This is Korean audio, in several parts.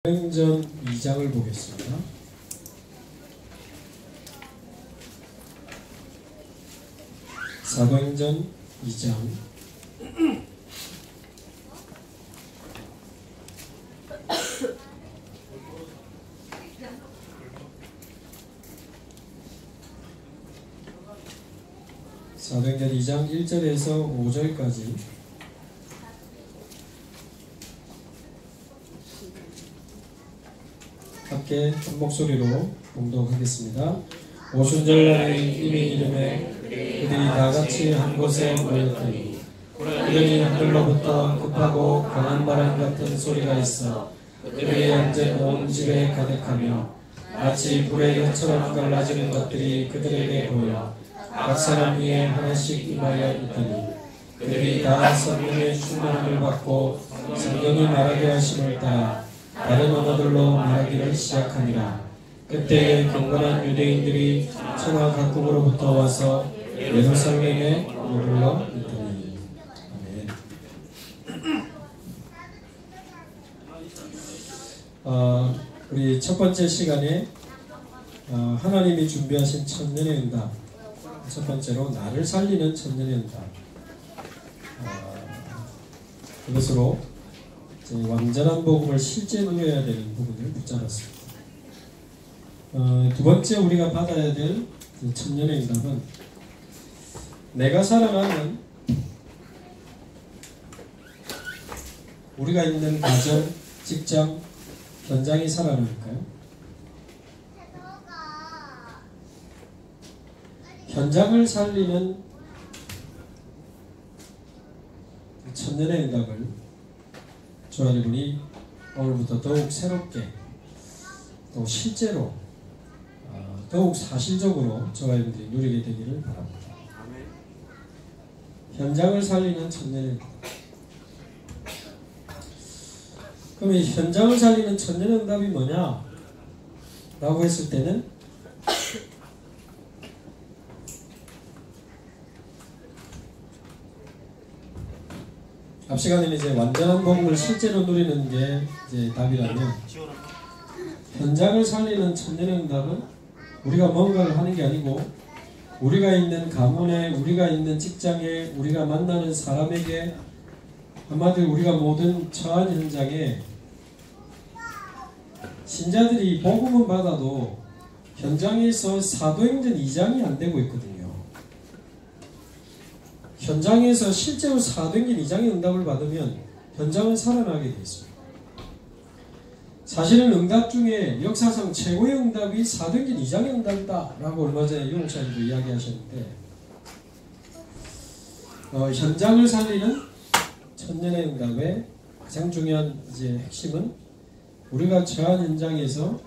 사도행전 2장을 보겠습니다. 사도행전 2장 사도행전 2장 1절에서 5절까지 함께 한 목소리로 봉독하겠습니다. 오순절날에 이미 이름에 그들이 다같이 한 곳에 모였더니 그들이 하늘로부터 급하고 강한 바람 같은 소리가 있어 그들의 앉은 온 집에 가득하며 마치 불의 혀처럼 갈라지는 것들이 그들에게 보여 각 사람 위에 하나씩 임하여 있더니 그들이 다 성령의 충만함을 받고 성령이 말하게 하심을 따라 다른 언어들로 말하기를 시작하니라. 그때 경건한 유대인들이 천하 각국으로부터 와서 예루살렘에 머물러 있더니. 아멘. 우리 첫 번째 시간에 하나님이 준비하신 천년의 응답, 첫 번째로 나를 살리는 천년의 응답, 이것으로 완전한 복음을 실제 누려야 되는 부분을 붙잡았습니다. 두 번째 우리가 받아야 될 천년의 응답은 내가 살아가는 우리가 있는 가정, 직장, 현장이 살아나니까요. 현장을 살리는 천년의 응답을 저 여러분이 오늘부터 더욱 새롭게 또 실제로 더욱 사실적으로 저와 여러분들이 누리게 되기를 바랍니다. 현장을 살리는 천년의 응답. 그럼 이 현장을 살리는 천년의 응답이 뭐냐? 라고 했을 때는 앞 시간에는 이제 완전한 복음을 실제로 누리는 게 이제 답이라면, 현장을 살리는 천년의 응답은 우리가 뭔가를 하는 게 아니고 우리가 있는 가문에, 우리가 있는 직장에, 우리가 만나는 사람에게, 한마디로 우리가 모든 처한 현장에 신자들이 복음은 받아도 현장에서 사도행전 2장이 안 되고 있거든요. 현장에서 실제로 사도행전 2장의 응답을 받으면 현장은 살아나게 되어 있습니다. 사실은 응답 중에 역사상 최고의 응답이 사도행전 2장의 응답이다 라고 얼마 전에 유목사님도 이야기하셨는데, 현장을 살리는 천년의 응답의 가장 중요한 이제 핵심은 우리가 처한 현장에서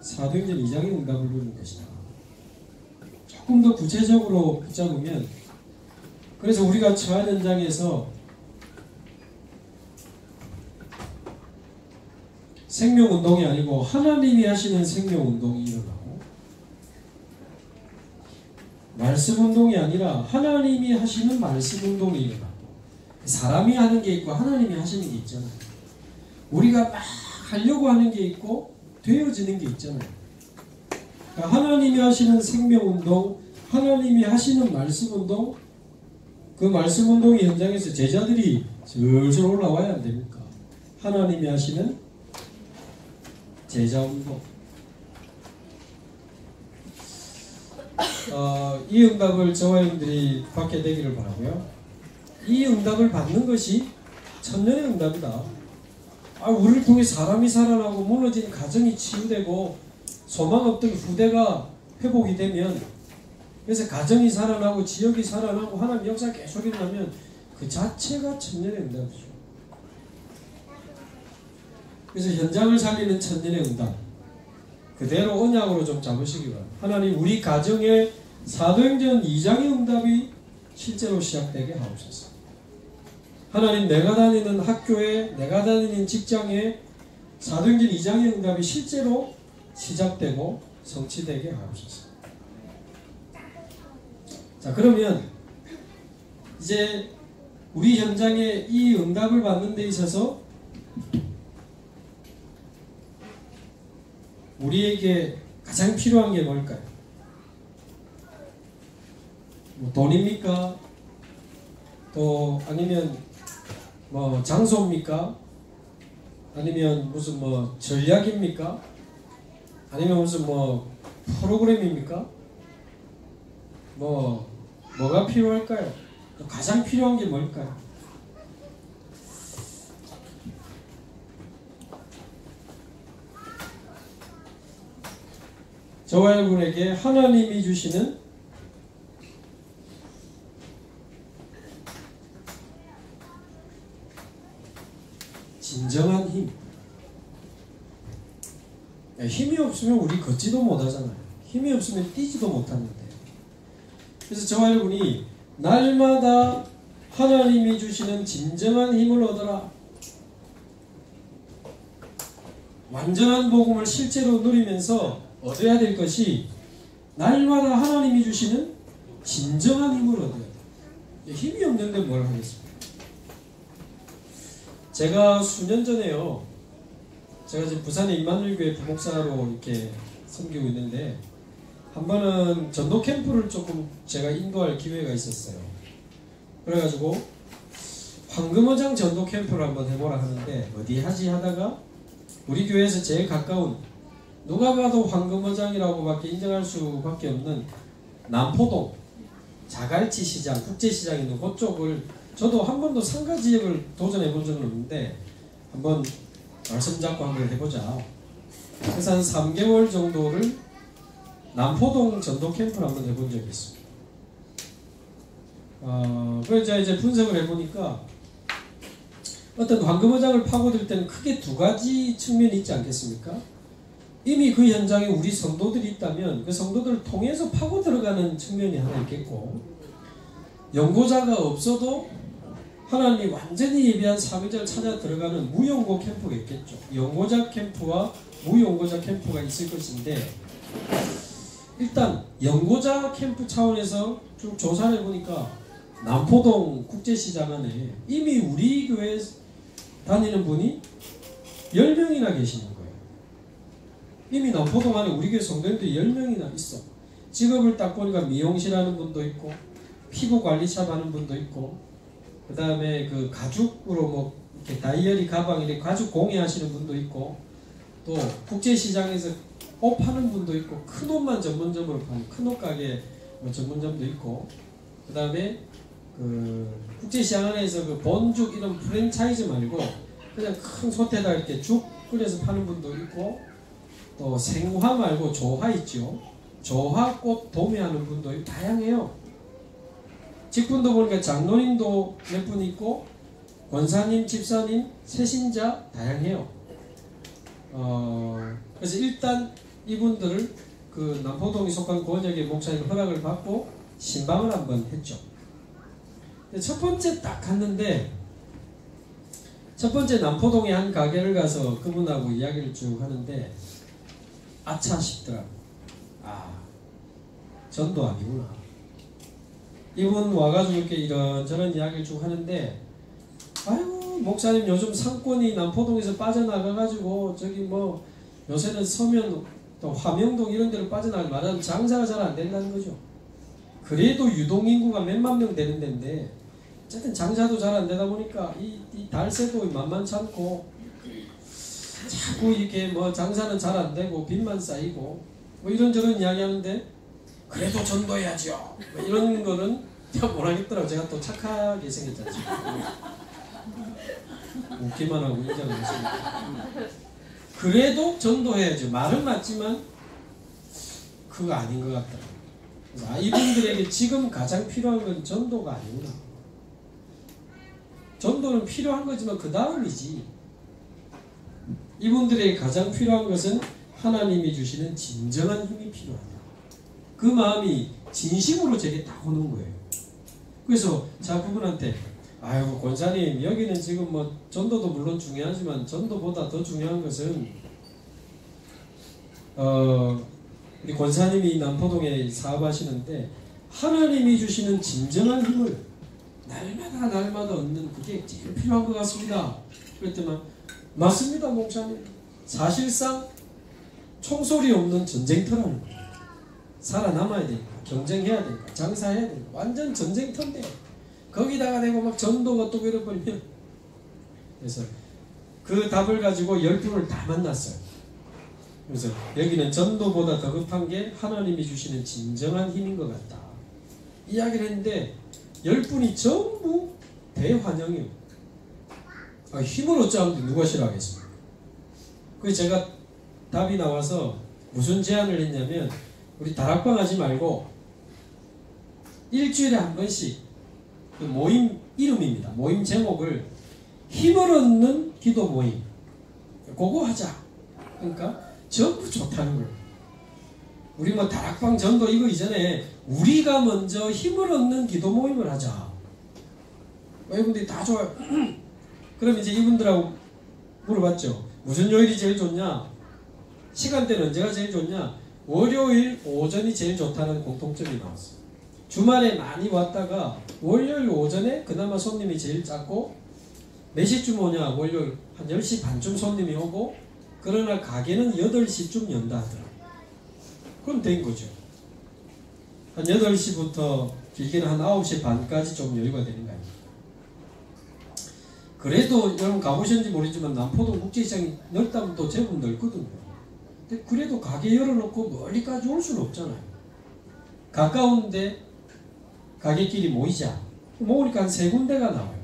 사도행전 2장의 응답을 누리는 것이다. 조금 더 구체적으로 붙잡으면, 그래서 우리가 처한 현장에서 생명운동이 아니고 하나님이 하시는 생명운동이 일어나고, 말씀운동이 아니라 하나님이 하시는 말씀운동이 일어나고, 사람이 하는 게 있고 하나님이 하시는 게 있잖아요. 우리가 막 하려고 하는 게 있고 되어지는 게 있잖아요. 그러니까 하나님이 하시는 생명운동, 하나님이 하시는 말씀운동, 그 말씀운동의 현장에서 제자들이 슬슬 올라와야 안 됩니까? 하나님이 하시는 제자운동. 이 응답을 저와 여러분들이 받게 되기를 바라고요. 이 응답을 받는 것이 천년의 응답이다. 우리를 통해 사람이 살아나고 무너진 가정이 치유되고 소망 없던 후대가 회복이 되면, 그래서 가정이 살아나고 지역이 살아나고 하나님 역사 계속 일어나면 그 자체가 천년의 응답이죠. 그래서 현장을 살리는 천년의 응답, 그대로 언약으로 좀 잡으시기 바랍니다. 하나님, 우리 가정에 사도행전 2장의 응답이 실제로 시작되게 하옵소서. 하나님, 내가 다니는 학교에, 내가 다니는 직장에 사도행전 2장의 응답이 실제로 시작되고 성취되게 하옵소서. 자, 그러면 이제 우리 현장에 이 응답을 받는 데 있어서 우리에게 가장 필요한 게 뭘까요? 뭐 돈입니까? 또 아니면 뭐 장소입니까? 아니면 무슨 뭐 전략입니까? 아니면 무슨 뭐 프로그램입니까? 뭐가 필요할까요? 가장 필요한 게 뭘까요? 저와 여러분에게 하나님이 주시는 진정한 힘. 힘이 없으면 우리 걷지도 못하잖아요. 힘이 없으면 뛰지도 못하는데. 그래서 저와 여러분이 날마다 하나님이 주시는 진정한 힘을 얻어라. 완전한 복음을 실제로 누리면서 얻어야 될 것이 날마다 하나님이 주시는 진정한 힘을 얻어야 돼요. 힘이 없는데 뭘 하겠습니까? 제가 수년 전에요. 제가 지금 부산에 임마누엘교회 부목사로 이렇게 섬기고 있는데 한 번은 전도 캠프를 조금 제가 인도할 기회가 있었어요. 그래가지고 황금어장 전도 캠프를 한번 해보라 하는데 어디 하지 하다가 우리 교회에서 제일 가까운 누가 봐도 황금어장이라고밖에 인정할 수밖에 없는 남포동 자갈치 시장, 국제시장 있는 그쪽을 저도 한 번도 상가 지역을 도전해 본 적은 없는데 한번 말씀 잡고 한번 해보자. 그래서 한 3개월 정도를 남포동 전도 캠프를 한번 해본 적이 있습니다. 그래서 이제 분석을 해보니까 어떤 황금어장을 파고들 때는 크게 두 가지 측면이 있지 않겠습니까? 이미 그 현장에 우리 성도들이 있다면 그 성도들을 통해서 파고 들어가는 측면이 하나 있겠고, 연고자가 없어도 하나님이 완전히 예비한 사명자를 찾아 들어가는 무연고 캠프가 있겠죠. 연고자 캠프와 무연고자 캠프가 있을 것인데, 일단 연고자 캠프 차원에서 쭉 조사를 해보니까 남포동 국제시장 안에 이미 우리 교회 다니는 분이 10명이나 계시는 거예요. 이미 남포동 안에 우리 교회 성도님들이 10명이나 있어. 직업을 딱 보니까 미용실 하는 분도 있고, 피부관리샵 하는 분도 있고, 그 다음에 그 가죽으로 뭐 이렇게 다이어리 가방 이렇게 가죽 공예하시는 분도 있고, 또 국제시장에서 옷 파는 분도 있고, 큰 옷만 전문점으로 파는 큰 옷 가게 뭐 전문점도 있고, 그 다음에 그 국제시장 안에서 그 본죽 이런 프랜차이즈 말고 그냥 큰 솥에다 이렇게 죽 끓여서 파는 분도 있고, 또 생화 말고 조화 있죠. 조화꽃 도매하는 분도 있고, 다양해요. 직분도 보니까 장로님도 몇 분 있고, 권사님, 집사님, 세신자 다양해요. 그래서 일단 이분들을 그 남포동에 속한 고은혁의 목사님 허락을 받고 신방을 한번 했죠. 첫 번째 딱 갔는데, 첫 번째 남포동의 한 가게를 가서 그분하고 이야기를 쭉 하는데 아차 싶더라고. 전도 아니구나. 이분 와가지고 이렇게 이런저런 이야기를 쭉 하는데, 아유 목사님 요즘 상권이 남포동에서 빠져나가가지고 저기 뭐 요새는 서면 또 화명동 이런 데로 빠져나가면 말하면 장사가 잘 안 된다는 거죠. 그래도 유동인구가 몇만 명 되는 데인데 어쨌든 장사도 잘 안 되다 보니까 이 달세도 만만치 않고 자꾸 이렇게 뭐 장사는 잘 안 되고 빚만 쌓이고 뭐 이런저런 이야기 하는데, 그래도 전도해야죠 뭐 이런 거는 제가 뭐라겠더라고. 제가 또 착하게 생겼지 않습니까? 웃기만 하고 인정을 했습니다. 그래도 전도해야죠. 말은 맞지만 그거 아닌 것 같더라고요. 이분들에게 지금 가장 필요한 건 전도가 아니구나. 전도는 필요한 거지만 그 다음이지. 이분들에게 가장 필요한 것은 하나님이 주시는 진정한 힘이 필요하다. 그 마음이 진심으로 제게 딱 오는 거예요. 그래서 제가 그분한테, 아유 권사님 여기는 지금 뭐 전도도 물론 중요하지만 전도보다 더 중요한 것은 우리 권사님이 남포동에 사업하시는데 하나님이 주시는 진정한 힘을 날마다 얻는 그게 제일 필요한 것 같습니다. 그랬더니 맞습니다 목사님. 사실상 총소리 없는 전쟁터라는 거예요. 살아남아야 되니까, 경쟁해야 되니까, 장사해야 되니까, 완전 전쟁터인데 거기다가 내고 막 전도가 또 이러버리면. 그래서 그 답을 가지고 10분을 다 만났어요. 그래서 여기는 전도보다 더 급한 게 하나님이 주시는 진정한 힘인 것 같다 이야기를 했는데 10분이 전부 대환영이에요. 힘을 어쩌는데 누가 싫어하겠습니까? 그래서 제가 답이 나와서 무슨 제안을 했냐면, 우리 다락방 하지 말고 일주일에 한 번씩 그 모임 이름입니다. 모임 제목을 힘을 얻는 기도 모임, 그거 하자. 그러니까 전부 좋다는 거예요. 우리 뭐 다락방 전도 이거 이전에 우리가 먼저 힘을 얻는 기도 모임을 하자. 이분들이 다 좋아요. 그럼 이제 이분들하고 물어봤죠. 무슨 요일이 제일 좋냐? 시간대는 언제가 제일 좋냐? 월요일 오전이 제일 좋다는 공통점이 나왔어요. 주말에 많이 왔다가 월요일 오전에 그나마 손님이 제일 작고, 몇 시쯤 오냐? 월요일 한 10시 반쯤 손님이 오고, 그러나 가게는 8시쯤 연다 하더라고요. 그럼 된 거죠. 한 8시부터 길게는 한 9시 반까지 좀 여유가 되는 거 아닙니까? 그래도 여러분 가보셨는지 모르지만 남포동 국제시장이 넓다면 또 제법 넓거든요. 근데 그래도 가게 열어놓고 멀리까지 올 수는 없잖아요. 가까운데 가게끼리 모이자. 모으니까 한 3군데가 나와요.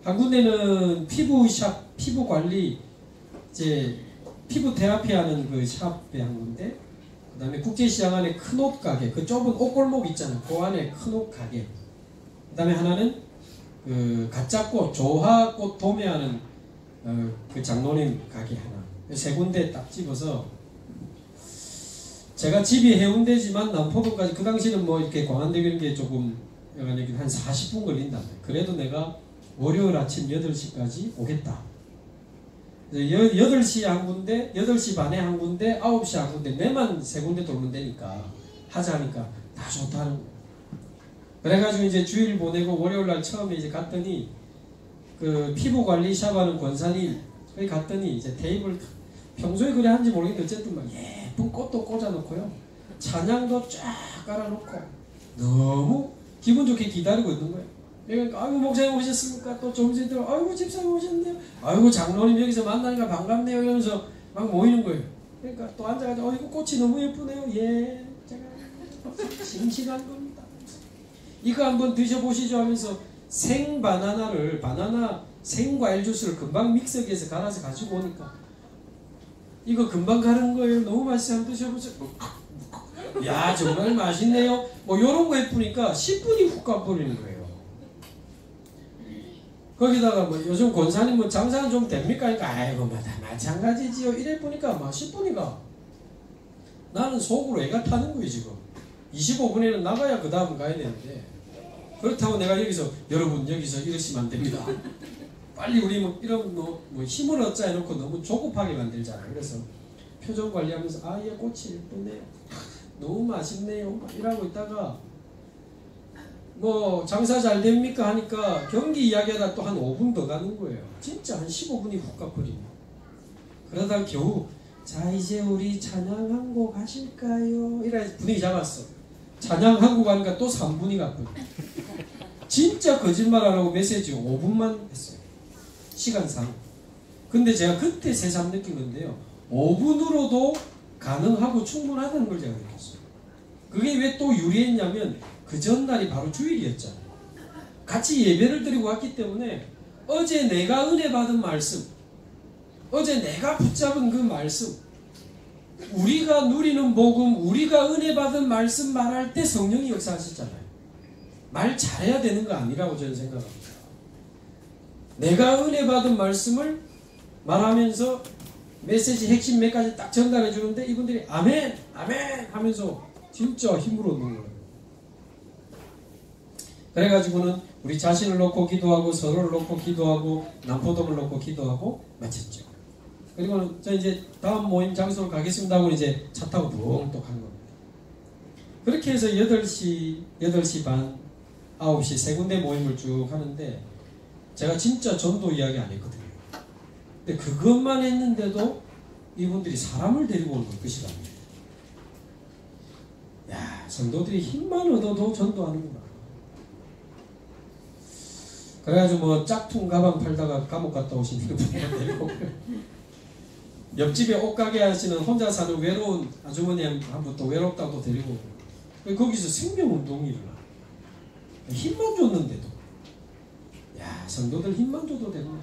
한 군데는 피부샵, 피부관리, 이제 피부 테라피 하는 그 샵에 한 군데, 그 다음에 국제시장 안에 큰 옷 가게, 그 좁은 옷골목 있잖아요. 그 안에 큰 옷 가게. 그 다음에 하나는 그 가짜꽃, 조화꽃 도매하는 그 장로님 가게 하나. 3군데 딱 집어서, 제가 집이 해운대지만 남포동까지 그 당시는 뭐 이렇게 광안대교 이런 게 조금 한 40분 걸린다. 그래도 내가 월요일 아침 8시까지 오겠다. 8시에 한 군데, 8시 반에 한 군데, 9시에 한 군데, 매만 3군데 돌면 되니까 하자니까 다 좋다는 거예요. 그래가지고 이제 주일 보내고 월요일날 처음에 이제 갔더니 그 피부관리샵 하는 권사님 거기 갔더니 이제 테이블, 평소에 그래 하는지 모르겠는데 어쨌든 막 예쁜 꽃도 꽂아놓고요, 찬양도 쫙 깔아놓고 너무 기분 좋게 기다리고 있는 거예요. 그러니까 아이고 목사님 오셨습니까? 또 점심 들어 아이고 집사님 오셨네요. 아이고 장로님 여기서 만나니까 반갑네요. 이러면서 막 모이는 거예요. 그러니까 또 앉아가지고 아이고 꽃이 너무 예쁘네요. 예, 제가 싱싱한 겁니다. 이거 한번 드셔보시죠 하면서 생 바나나를, 바나나 생과일 주스를 금방 믹서기에서 갈아서 가지고 오니까 이거 금방 가는 거예요. 너무 맛있어요. 한번 드셔보세요. 야 정말 맛있네요. 뭐 요런 거 예쁘니까 10분이 훅 가버리는 거예요. 거기다가 뭐 요즘 권사님 뭐 장사는 좀 됩니까? 그러니까 아이고 다 마찬가지지요. 이래 보니까 막 10분이가 나는 속으로 애가 타는 거예요. 지금 25분에는 나가야 그 다음 가야 되는데, 그렇다고 내가 여기서 여러분 여기서 이러시면 안 됩니다. 빨리 우리 뭐 이런 뭐 힘을 얻자 해놓고 너무 조급하게 만들잖아요. 그래서 표정 관리하면서 아, 얘 꽃이 예쁘네요. 너무 맛있네요. 막 이러고 있다가 뭐 장사 잘 됩니까 하니까 경기 이야기하다 또 한 5분 더 가는 거예요. 진짜 한 15분이 훅 가버리네. 그러다 겨우 자 이제 우리 찬양 한 곡 하실까요? 이래 분위기 잡았어. 찬양 한 곡 하니까 또 3분이 갔거든. 진짜 거짓말 안 하고 메시지 5분만 했어요. 시간상. 근데 제가 그때 새삼 느낀 건데요. 5분으로도 가능하고 충분하다는 걸 제가 느꼈어요. 그게 왜 또 유리했냐면 그 전날이 바로 주일이었잖아요. 같이 예배를 드리고 왔기 때문에 어제 내가 은혜 받은 말씀, 어제 내가 붙잡은 그 말씀, 우리가 누리는 복음, 우리가 은혜 받은 말씀 말할 때 성령이 역사하시잖아요. 말 잘해야 되는 거 아니라고 저는 생각합니다. 내가 은혜 받은 말씀을 말하면서 메시지 핵심 몇 가지 딱 전달해 주는데 이분들이 아멘, 아멘 하면서 진짜 힘을 얻는 거예요. 그래가지고는 우리 자신을 놓고 기도하고 서로를 놓고 기도하고 남포동을 놓고 기도하고 마쳤죠. 그리고는 저 이제 다음 모임 장소로 가겠습니다 하고 이제 차 타고 붕또 간 겁니다. 그렇게 해서 8시 반, 9시 세 군데 모임을 쭉 하는데 제가 진짜 전도 이야기 안 했거든요. 근데 그것만 했는데도 이분들이 사람을 데리고 오는 그 시간이에요. 야, 성도들이 힘만 얻어도 전도하는구나. 그래가지고 뭐 짝퉁 가방 팔다가 감옥 갔다 오신 분들 데리고 옆집에 옷가게 하시는 혼자 사는 외로운 아주머니 한 분 또 외롭다고 데리고 거기서 생명운동이 일어나. 힘만 줬는데도. 야, 성도들 힘만 줘도 되구나.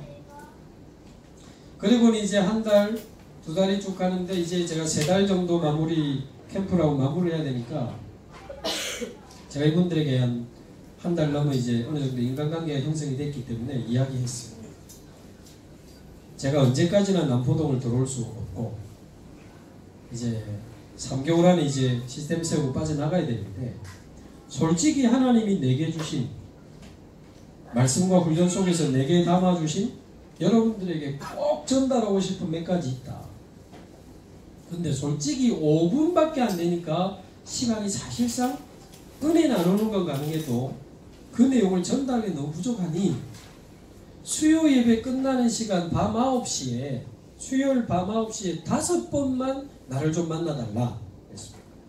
그리고 이제 한 달, 두 달이 쭉 가는데 이제 제가 3달 정도 마무리 캠프라고 마무리해야 되니까 제가 이분들에게 한 달 넘어 이제 어느 정도 인간관계가 형성이 됐기 때문에 이야기했어요. 제가 언제까지나 남포동을 들어올 수 없고 이제 3개월 안에 이제 시스템 세우고 빠져나가야 되는데 솔직히 하나님이 내게 주신 말씀과 훈련 속에서 내게 담아주신 여러분들에게 꼭 전달하고 싶은 몇 가지 있다. 근데 솔직히 5분밖에 안 되니까 시간이 사실상 은혜 나누는 건 가능해도 그 내용을 전달하기 너무 부족하니 수요 예배 끝나는 시간 밤 9시에 수요일 밤 9시에 5번만 나를 좀 만나달라.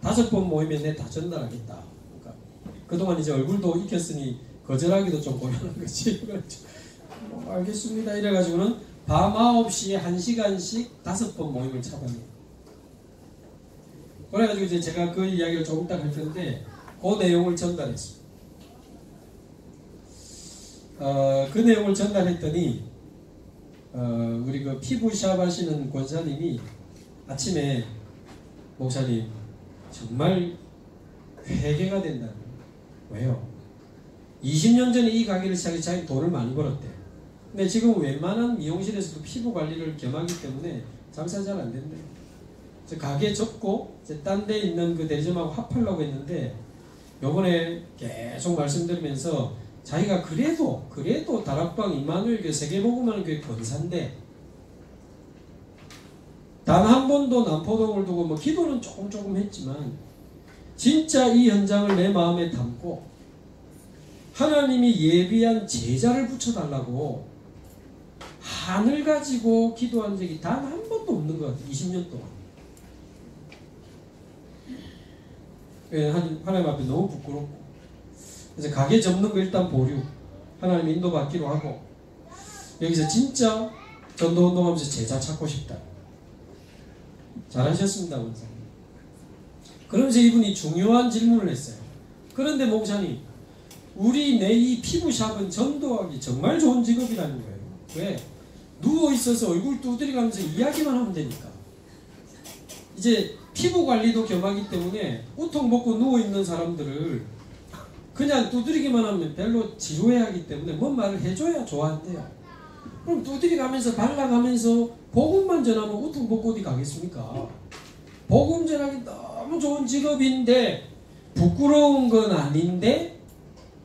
5번 모이면 내가 다 전달하겠다. 그러니까 그동안 이제 얼굴도 익혔으니 거절하기도 좀 곤란한 거지. 알겠습니다. 이래가지고는 밤 9시에 1시간씩 5번 모임을 차단해요. 그래가지고 이제 제가 그 이야기를 조금 딱 할 텐데 그 내용을 전달했습니다. 그 내용을 전달했더니 우리 그 피부샵 하시는 권사님이 아침에 목사님 정말 회개가 된다는 거예요. 왜요? 20년 전에 이 가게를 시작해 자기 돈을 많이 벌었대. 근데 지금 웬만한 미용실에서도 피부 관리를 겸하기 때문에 장사 잘 안 된대요. 그래서 가게 접고 딴 데 있는 그 대리점하고 합하려고 했는데 요번에 계속 말씀드리면서 자기가 그래도 다락방 임마누엘 세계복음하는 교회 권사인데 단 한 번도 남포동을 두고 뭐 기도는 조금 했지만 진짜 이 현장을 내 마음에 담고 하나님이 예비한 제자를 붙여달라고 한을 가지고 기도한 적이 단 한 번도 없는 것 같아요. 20년 동안. 하나님 앞에 너무 부끄럽고 그래서 가게 접는 거 일단 보류. 하나님 인도받기로 하고 여기서 진짜 전도운동하면서 제자 찾고 싶다. 잘하셨습니다. 원사님. 그러면서 이분이 중요한 질문을 했어요. 그런데 목사님 우리 내 이 피부샵은 전도하기 정말 좋은 직업이라는 거예요. 왜? 누워있어서 얼굴 두드리가면서 이야기만 하면 되니까. 이제 피부관리도 겸하기 때문에 우통 벗고 누워있는 사람들을 그냥 두드리기만 하면 별로 지루해 하기 때문에 뭔 말을 해줘야 좋아한대요. 그럼 두드리가면서 발라가면서 복음만 전하면 우통 벗고 어디 가겠습니까? 복음 전하기 너무 좋은 직업인데 부끄러운 건 아닌데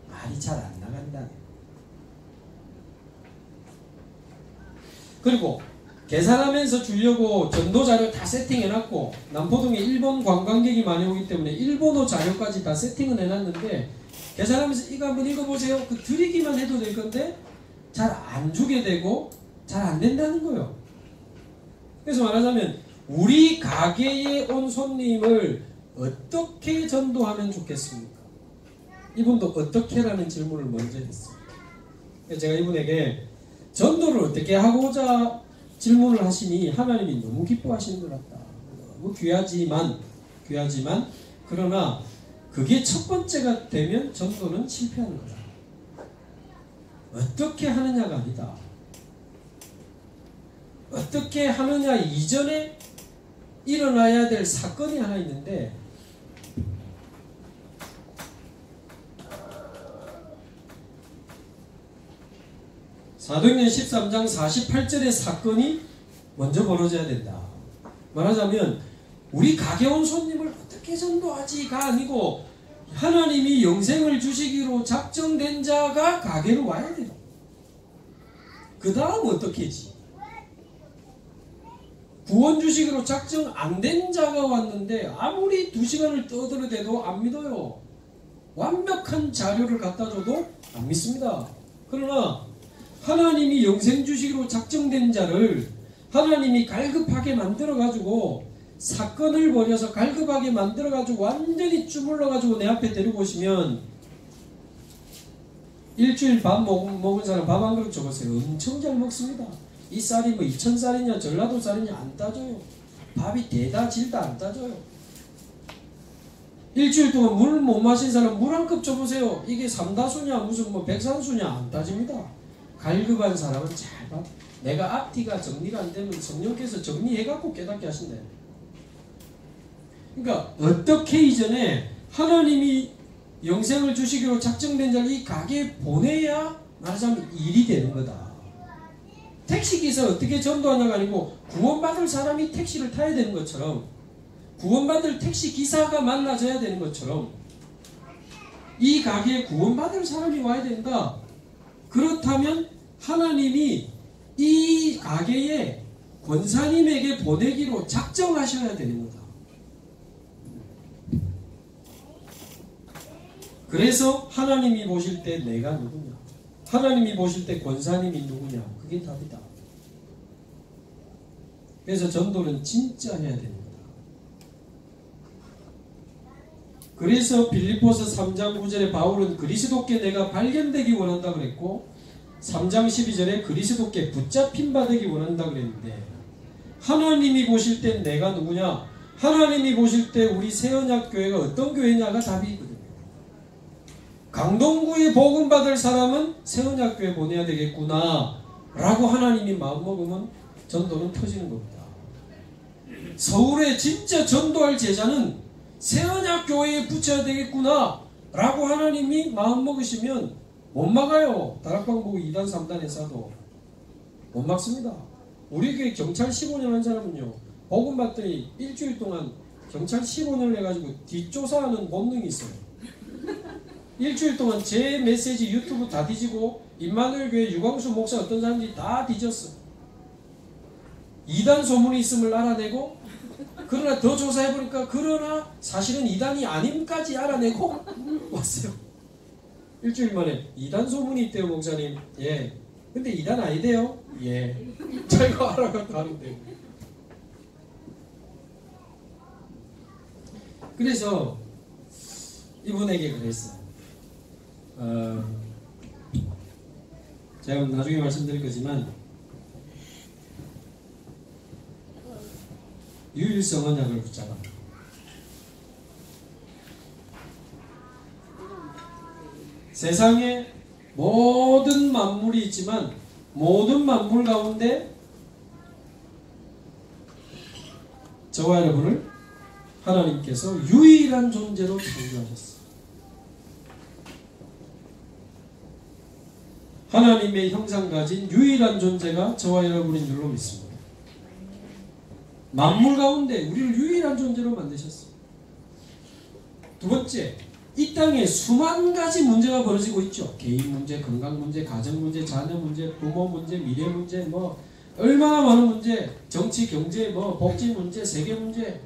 말이 잘 안 나간다. 그리고 계산하면서 주려고 전도자료 다 세팅해놨고 남포동에 일본 관광객이 많이 오기 때문에 일본어 자료까지 다 세팅을 해놨는데 계산하면서 이거 한번 읽어보세요. 그 드리기만 해도 될 건데 잘 안 주게 되고 잘 안 된다는 거예요. 그래서 말하자면 우리 가게에 온 손님을 어떻게 전도하면 좋겠습니까? 이분도 어떻게라는 질문을 먼저 했어요. 제가 이분에게 전도를 어떻게 하고자 질문을 하시니 하나님이 너무 기뻐하시는 것 같다. 너무 귀하지만 그러나 그게 첫 번째가 되면 전도는 실패하는 거다. 어떻게 하느냐가 아니다. 어떻게 하느냐 이전에 일어나야 될 사건이 하나 있는데 사도행전 13장 48절의 사건이 먼저 벌어져야 된다. 말하자면 우리 가게 온 손님을 어떻게 전도하지가 아니고 하나님이 영생을 주시기로 작정된 자가 가게로 와야 돼요. 그 다음 어떻게 하지? 구원 주시기로 작정 안 된 자가 왔는데 아무리 2시간을 떠들어대도 안 믿어요. 완벽한 자료를 갖다 줘도 안 믿습니다. 그러나 하나님이 영생 주시기로 작정된 자를 하나님이 갈급하게 만들어가지고 사건을 벌여서 갈급하게 만들어가지고 완전히 주물러가지고 내 앞에 데리고 오시면 일주일 밥 먹은 사람 밥 한 그릇 줘보세요. 엄청 잘 먹습니다. 이 쌀이 뭐 2000쌀이냐 전라도 쌀이냐 안 따져요. 밥이 대다 질다 안 따져요. 일주일 동안 물 못 마신 사람 물 한 컵 줘보세요. 이게 삼다수냐 무슨 뭐 백산수냐 안 따집니다. 갈급한 사람은 잘 봐. 내가 앞뒤가 정리가 안 되면 성령께서 정리해갖고 깨닫게 하신대. 그러니까 어떻게 이전에 하나님이 영생을 주시기로 작정된 자를 이 가게에 보내야 말하자면 일이 되는 거다. 택시기사 어떻게 전도하냐가 아니고 구원받을 사람이 택시를 타야 되는 것처럼 구원받을 택시기사가 만나져야 되는 것처럼 이 가게에 구원받을 사람이 와야 된다. 그렇다면 하나님이 이 가게에 권사님에게 보내기로 작정하셔야 되는 거다. 그래서 하나님이 보실 때 내가 누구냐, 하나님이 보실 때 권사님이 누구냐, 그게 답이다. 그래서 전도는 진짜 해야 됩니다. 그래서 빌립보서 3장 9절에 바울은 그리스도께 내가 발견되기 원한다 그랬고 3장 12절에 그리스도께 붙잡힌 바 되기 원한다 그랬는데 하나님이 보실 때 내가 누구냐, 하나님이 보실 때 우리 새언약교회가 어떤 교회냐가 답이거든요. 강동구에 복음 받을 사람은 새언약교회 보내야 되겠구나 라고 하나님이 마음먹으면 전도는 터지는 겁니다. 서울에 진짜 전도할 제자는 새언약교회에 붙여야 되겠구나 라고 하나님이 마음먹으시면 못 막아요. 다락방 보고 2단 3단 에서도 못 막습니다. 우리 교회 경찰 15년 한 사람은요, 복음 받더니 일주일 동안 경찰 15년을 해가지고 뒷조사하는 본능이 있어요. 일주일 동안 제 메시지 유튜브 다 뒤지고 임마누엘 교회 유광수 목사 어떤 사람인지 다 뒤졌어. 2단 소문이 있음을 알아내고 그러나 더 조사해보니까 그러나 사실은 2단이 아님까지 알아내고 왔어요. 일주일 만에 2단 소문이 있대요 목사님. 예. 근데 2단 아니대요. 예. 자기가 알아가고 하는데. 그래서 이분에게 그랬어요. 제가 나중에 말씀드릴 거지만 유일성 언약을 붙잡아. 세상에 모든 만물이 있지만 모든 만물 가운데 저와 여러분을 하나님께서 유일한 존재로 창조하셨어요. 하나님의 형상 가진 유일한 존재가 저와 여러분인 줄로 믿습니다. 만물 가운데 우리를 유일한 존재로 만드셨어요. 두 번째, 이 땅에 수만 가지 문제가 벌어지고 있죠. 개인 문제, 건강 문제, 가정 문제, 자녀 문제, 부모 문제, 미래 문제, 뭐 얼마나 많은 문제, 정치, 경제, 뭐 복지 문제, 세계 문제.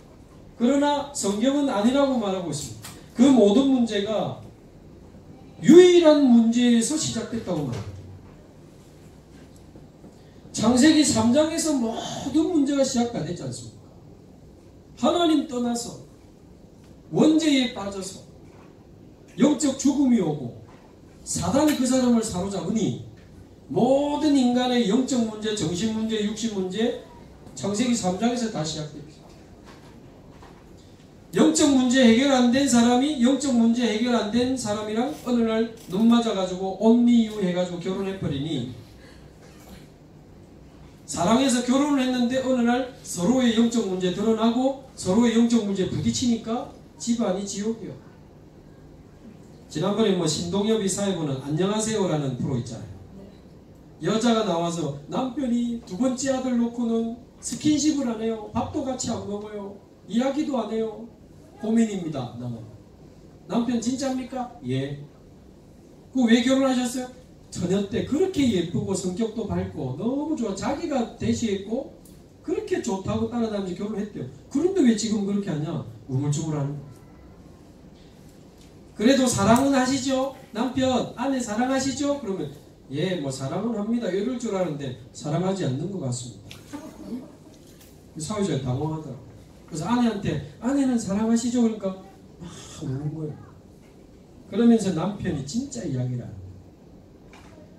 그러나 성경은 아니라고 말하고 있습니다. 그 모든 문제가 유일한 문제에서 시작됐다고 말합니다. 창세기 3장에서 모든 문제가 시작가 됐지 않습니까? 하나님 떠나서 원죄에 빠져서 영적 죽음이 오고 사단이 그 사람을 사로잡으니 모든 인간의 영적 문제, 정신 문제, 육신 문제 창세기 3장에서 다 시작됩니다. 영적 문제 해결 안 된 사람이 영적 문제 해결 안 된 사람이랑 어느 날 눈 맞아가지고 온리유 해가지고 결혼해버리니 사랑해서 결혼을 했는데 어느 날 서로의 영적 문제 드러나고 서로의 영적 문제 부딪히니까 집안이 지옥이요. 지난번에 뭐 신동엽이 사회보는 안녕하세요라는 프로 있잖아요. 여자가 나와서 남편이 두 번째 아들 놓고는 스킨십을 안 해요. 밥도 같이 안 먹어요. 이야기도 안 해요. 고민입니다. 남편 진짜입니까? 예. 그 왜 결혼하셨어요? 처녀 때 그렇게 예쁘고 성격도 밝고 너무 좋아. 자기가 대시했고 그렇게 좋다고 따라다니면서 결혼했대요. 그런데 왜 지금 그렇게 하냐? 우물쭈물하는 거예요. 그래도 사랑은 하시죠? 남편, 아내 사랑하시죠? 그러면 예, 뭐 사랑은 합니다. 이럴 줄 아는데 사랑하지 않는 것 같습니다. 사회자가 당황하더라고. 그래서 아내한테 아내는 사랑하시죠? 그러니까 막 우는 거예요. 그러면서 남편이 진짜 이야기를 하는 거예요.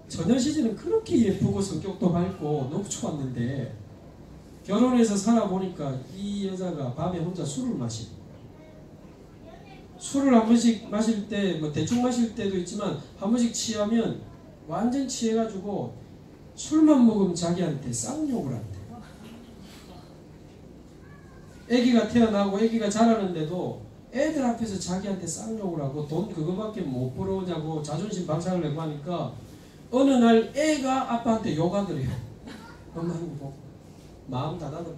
처녀 시절은 그렇게 예쁘고 성격도 밝고 너무 좋았는데 결혼해서 살아보니까 이 여자가 밤에 혼자 술을 마시고 술을 한 번씩 마실 때 뭐 대충 마실 때도 있지만 한 번씩 취하면 완전 취해가지고 술만 먹으면 자기한테 쌍욕을 한대. 애기가 태어나고 애기가 자라는데도 애들 앞에서 자기한테 쌍욕을 하고 돈 그거밖에 못 벌어오냐고 자존심 박살을 내고 하니까 어느 날 애가 아빠한테 욕하더래요. 엄마는 뭐 마음 닫아도.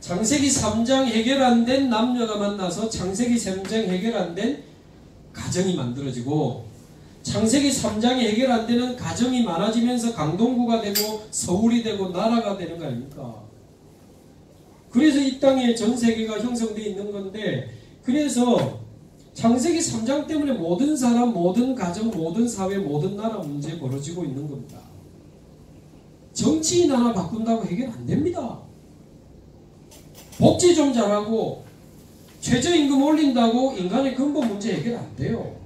창세기 3장 해결 안 된 남녀가 만나서 창세기 3장 해결 안 된 가정이 만들어지고 창세기 3장에 해결 안 되는 가정이 많아지면서 강동구가 되고 서울이 되고 나라가 되는 거 아닙니까? 그래서 이 땅에 전 세계가 형성되어 있는 건데 그래서 창세기 3장 때문에 모든 사람, 모든 가정, 모든 사회, 모든 나라 문제 벌어지고 있는 겁니다. 정치인 하나 바꾼다고 해결 안 됩니다. 복지 좀 잘하고 최저임금 올린다고 인간의 근본 문제 해결 안 돼요.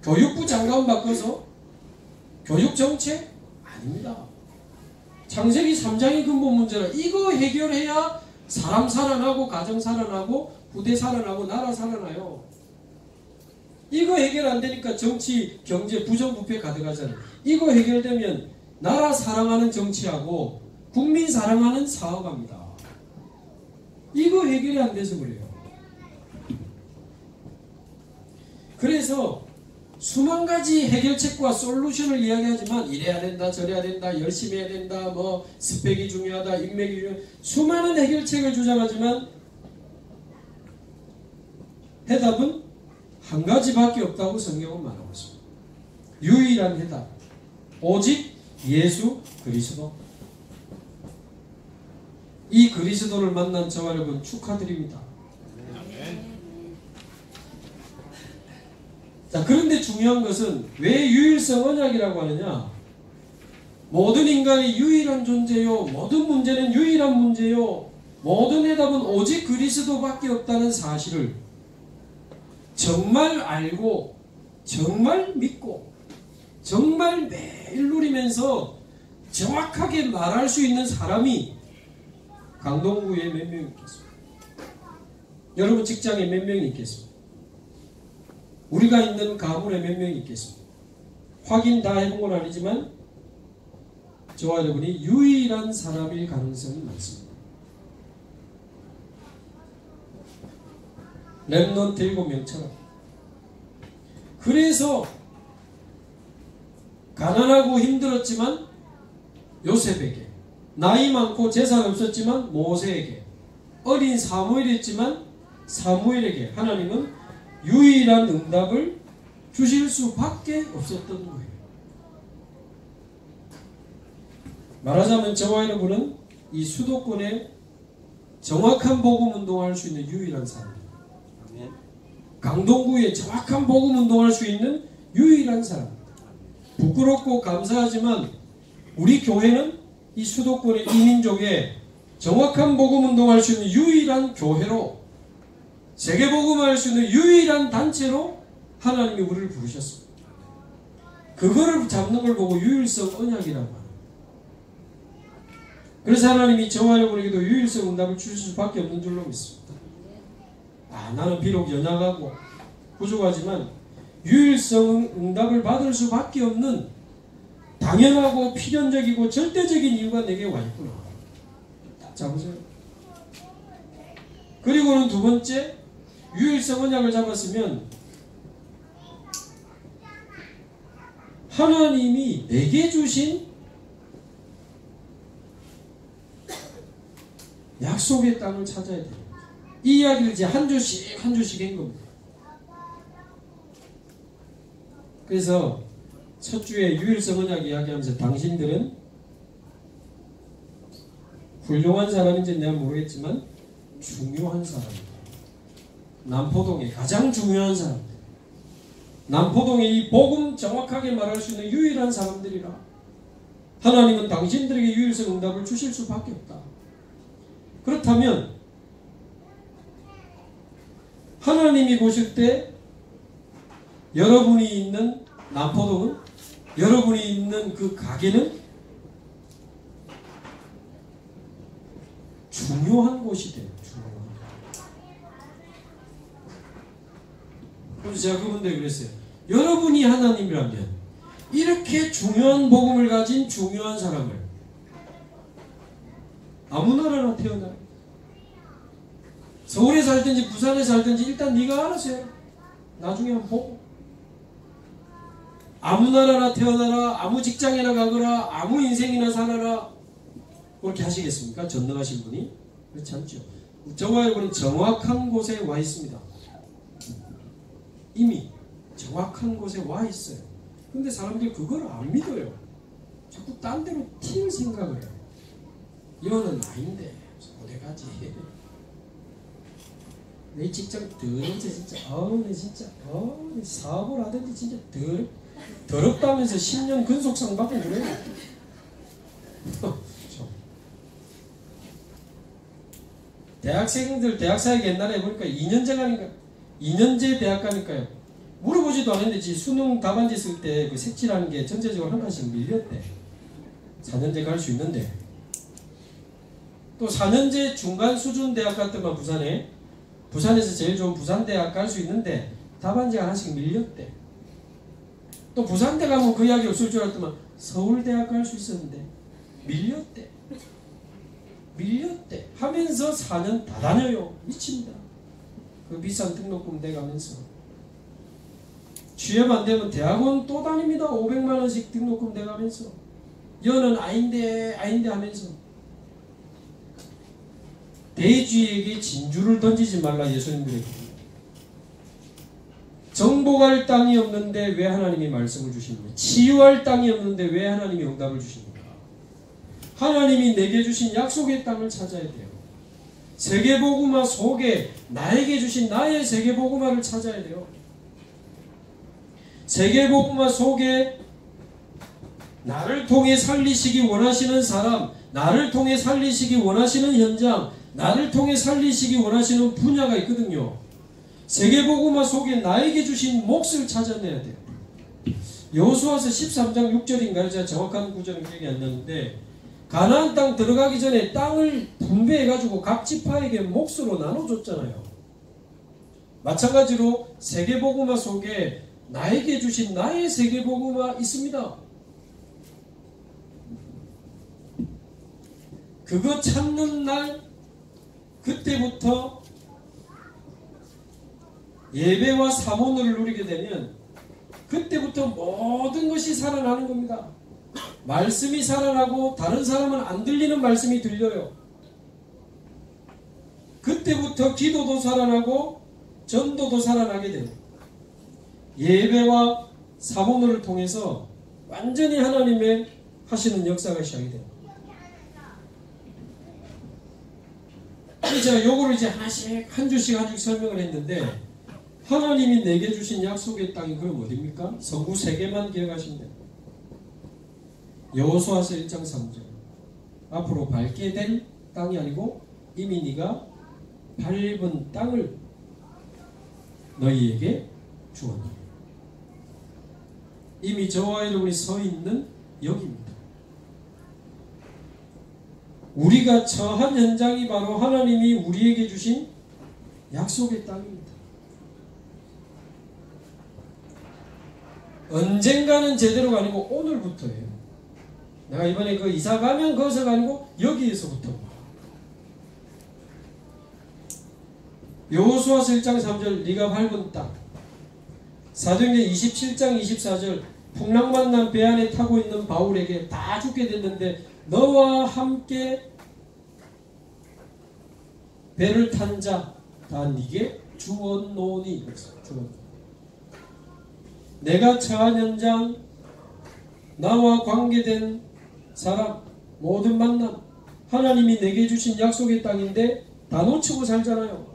교육부 장관 바꿔서 교육정책? 아닙니다. 창세기 3장의 근본 문제라 이거 해결해야 사람 살아나고 가정 살아나고 부대 살아나고 나라 살아나요. 이거 해결 안 되니까 정치, 경제, 부정부패 가득하잖아요. 이거 해결되면 나라 사랑하는 정치하고 국민 사랑하는 사업합니다. 이거 해결이 안 돼서 그래요. 그래서 수만 가지 해결책과 솔루션을 이야기하지만 이래야 된다 저래야 된다 열심히 해야 된다 뭐 스펙이 중요하다 인맥이 중요하다 수많은 해결책을 주장하지만 해답은 한 가지밖에 없다고 성경은 말하고 있습니다. 유일한 해답 오직 예수 그리스도. 이 그리스도를 만난 저와 여러분 축하드립니다. 자, 그런데 중요한 것은 왜 유일성 언약이라고 하느냐? 모든 인간이 유일한 존재요. 모든 문제는 유일한 문제요. 모든 해답은 오직 그리스도밖에 없다는 사실을 정말 알고 정말 믿고 정말 매일 누리면서 정확하게 말할 수 있는 사람이 강동구에 몇 명 있겠습니까? 여러분 직장에 몇 명이 있겠습니까? 우리가 있는 가문에 몇 명이 있겠습니까? 확인 다 해본 건 아니지만 저와 여러분이 유일한 사람일 가능성이 많습니다. 랩넌트 7명처럼. 그래서 가난하고 힘들었지만 요셉에게, 나이 많고 재산 없었지만 모세에게, 어린 사무엘이었지만 사무엘에게 하나님은 유일한 응답을 주실 수밖에 없었던 거예요. 말하자면 저와 여러분은 이 수도권에 정확한 복음 운동할 수 있는 유일한 사람입니다. 강동구에 정확한 복음 운동할 수 있는 유일한 사람입니다. 부끄럽고 감사하지만 우리 교회는 이 수도권의 이민족에 정확한 복음 운동할 수 있는 유일한 교회로 세계복음을 할 수 있는 유일한 단체로 하나님이 우리를 부르셨습니다. 그거를 잡는 걸 보고 유일성 언약이라고 합니다. 그래서 하나님이 저와 여러분에게도 유일성 응답을 주실 수밖에 없는 줄로 믿습니다. 나는 비록 연약하고 부족하지만 유일성 응답을 받을 수밖에 없는 당연하고 필연적이고 절대적인 이유가 내게 와 있구나. 딱 잡으세요. 그리고는 두 번째, 유일성 언약을 잡았으면 하나님이 내게 주신 약속의 땅을 찾아야 돼요. 이 이야기를 이제 한 주씩 한 주씩 한 겁니다. 그래서 첫 주에 유일성 언약 이야기하면서 당신들은 훌륭한 사람인지 내가 모르겠지만 중요한 사람입니다. 남포동의 가장 중요한 사람들, 남포동의 이 복음 정확하게 말할 수 있는 유일한 사람들이라. 하나님은 당신들에게 유일성 응답을 주실 수밖에 없다. 그렇다면 하나님이 보실 때 여러분이 있는 남포동은, 여러분이 있는 그 가게는 중요한 곳이 돼요. 중요한 곳. 그래서 제가 그분들에게 그랬어요. 여러분이 하나님이라면 이렇게 중요한 복음을 가진 중요한 사람을 아무 나라나 태어나, 서울에 살든지 부산에 살든지 일단 네가 알아서 해. 나중에 한번 보고. 아무 나라나 태어나라, 아무 직장이나 가거라, 아무 인생이나 살아라, 그렇게 하시겠습니까? 전능하신 분이? 그렇지 않죠. 저와 여러분은 정확한 곳에 와 있습니다. 이미 정확한 곳에 와 있어요. 근데 사람들이 그걸 안 믿어요. 자꾸 딴 데로 튈 생각을 해요. 이거는 아닌데 어디가지? 내 직장 더럽지 진짜. 내 진짜 내 사업을 하든지 진짜 더럽다면서 10년 근속상 받고 그래요. 대학생들 대학사역 옛날에 보니까 2년제 가니까 2년제 대학 가니까요. 물어보지도 않았는데 수능 답안지 쓸 때 그 색칠하는 게 전체적으로 한 칸씩 밀렸대. 4년제 갈 수 있는데. 또 4년제 중간 수준 대학 같더만 부산에서 제일 좋은 부산대학 갈 수 있는데 답안지가 하나씩 밀렸대. 또 부산대 가면 그 이야기 없을 줄 알았더만 서울대학 갈 수 있었는데 밀렸대. 하면서 4년 다 다녀요. 미칩니다. 그 비싼 등록금 내가면서 취업 안 되면 대학원 또 다닙니다. 500만 원씩 등록금 내가면서 여는 아닌데 하면서 대지에게 진주를 던지지 말라 예수님들에게. 정복할 땅이 없는데 왜 하나님이 말씀을 주십니까? 치유할 땅이 없는데 왜 하나님이 응답을 주십니까? 하나님이 내게 주신 약속의 땅을 찾아야 돼요. 세계복음화 속에 나에게 주신 나의 세계복음화를 찾아야 돼요. 세계복음화 속에 나를 통해 살리시기 원하시는 사람, 나를 통해 살리시기 원하시는 현장, 나를 통해 살리시기 원하시는 분야가 있거든요. 세계복음화 속에 나에게 주신 몫을 찾아내야 돼요. 여호수아서 13장 6절인가요? 제가 정확한 구절은 기억이 안 나는데 가나안 땅 들어가기 전에 땅을 분배해가지고 각 지파에게 몫으로 나눠줬잖아요. 마찬가지로 세계복음화 속에 나에게 주신 나의 세계복음화 있습니다. 그거 찾는 날 그때부터 예배와 사모를 누리게 되면 그때부터 모든 것이 살아나는 겁니다. 말씀이 살아나고 다른 사람은 안 들리는 말씀이 들려요. 그때부터 기도도 살아나고 전도도 살아나게 돼요. 예배와 사모를 통해서 완전히 하나님의 하시는 역사가 시작이 돼요. 제가 요거를 이제 하나씩 한 줄씩 설명을 했는데 하나님이 내게 주신 약속의 땅이 그럼 어디입니까? 서구 3개만 기억하시면 돼요. 여호수아서 1장 3절 앞으로 밟게 될 땅이 아니고 이미 네가 밟은 땅을 너희에게 주었노라. 이미 저와 여러분이 서 있는 여기입니다. 우리가 처한 현장이 바로 하나님이 우리에게 주신 약속의 땅입니다. 언젠가는 제대로가 아니고 오늘부터예요. 내가 이번에 그 이사 가면 거기서가 아니고 여기에서부터. 여호수아서 1장 3절 네가 밟은 땅. 사도행전 27장 24절 풍랑 만난 배 안에 타고 있는 바울에게 다 죽게 됐는데 너와 함께 배를 탄 자 다 네게 주었노니. 내가 처한 현장, 나와 관계된 사람, 모든 만남, 하나님이 내게 주신 약속의 땅인데 다 놓치고 살잖아요.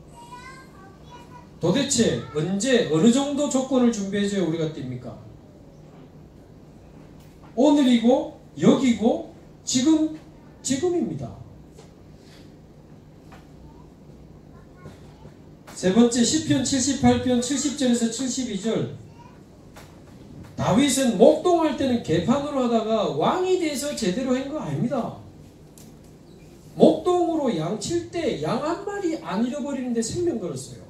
도대체 언제 어느 정도 조건을 준비해줘야 우리가 띱니까? 오늘이고 여기고 지금입니다. 세 번째 시편 78편 70절에서 72절. 다윗은 목동할 때는 개판으로 하다가 왕이 돼서 제대로 한 거 아닙니다. 목동으로 양 칠 때 양 한 마리 안 잃어버리는데 생명 걸었어요.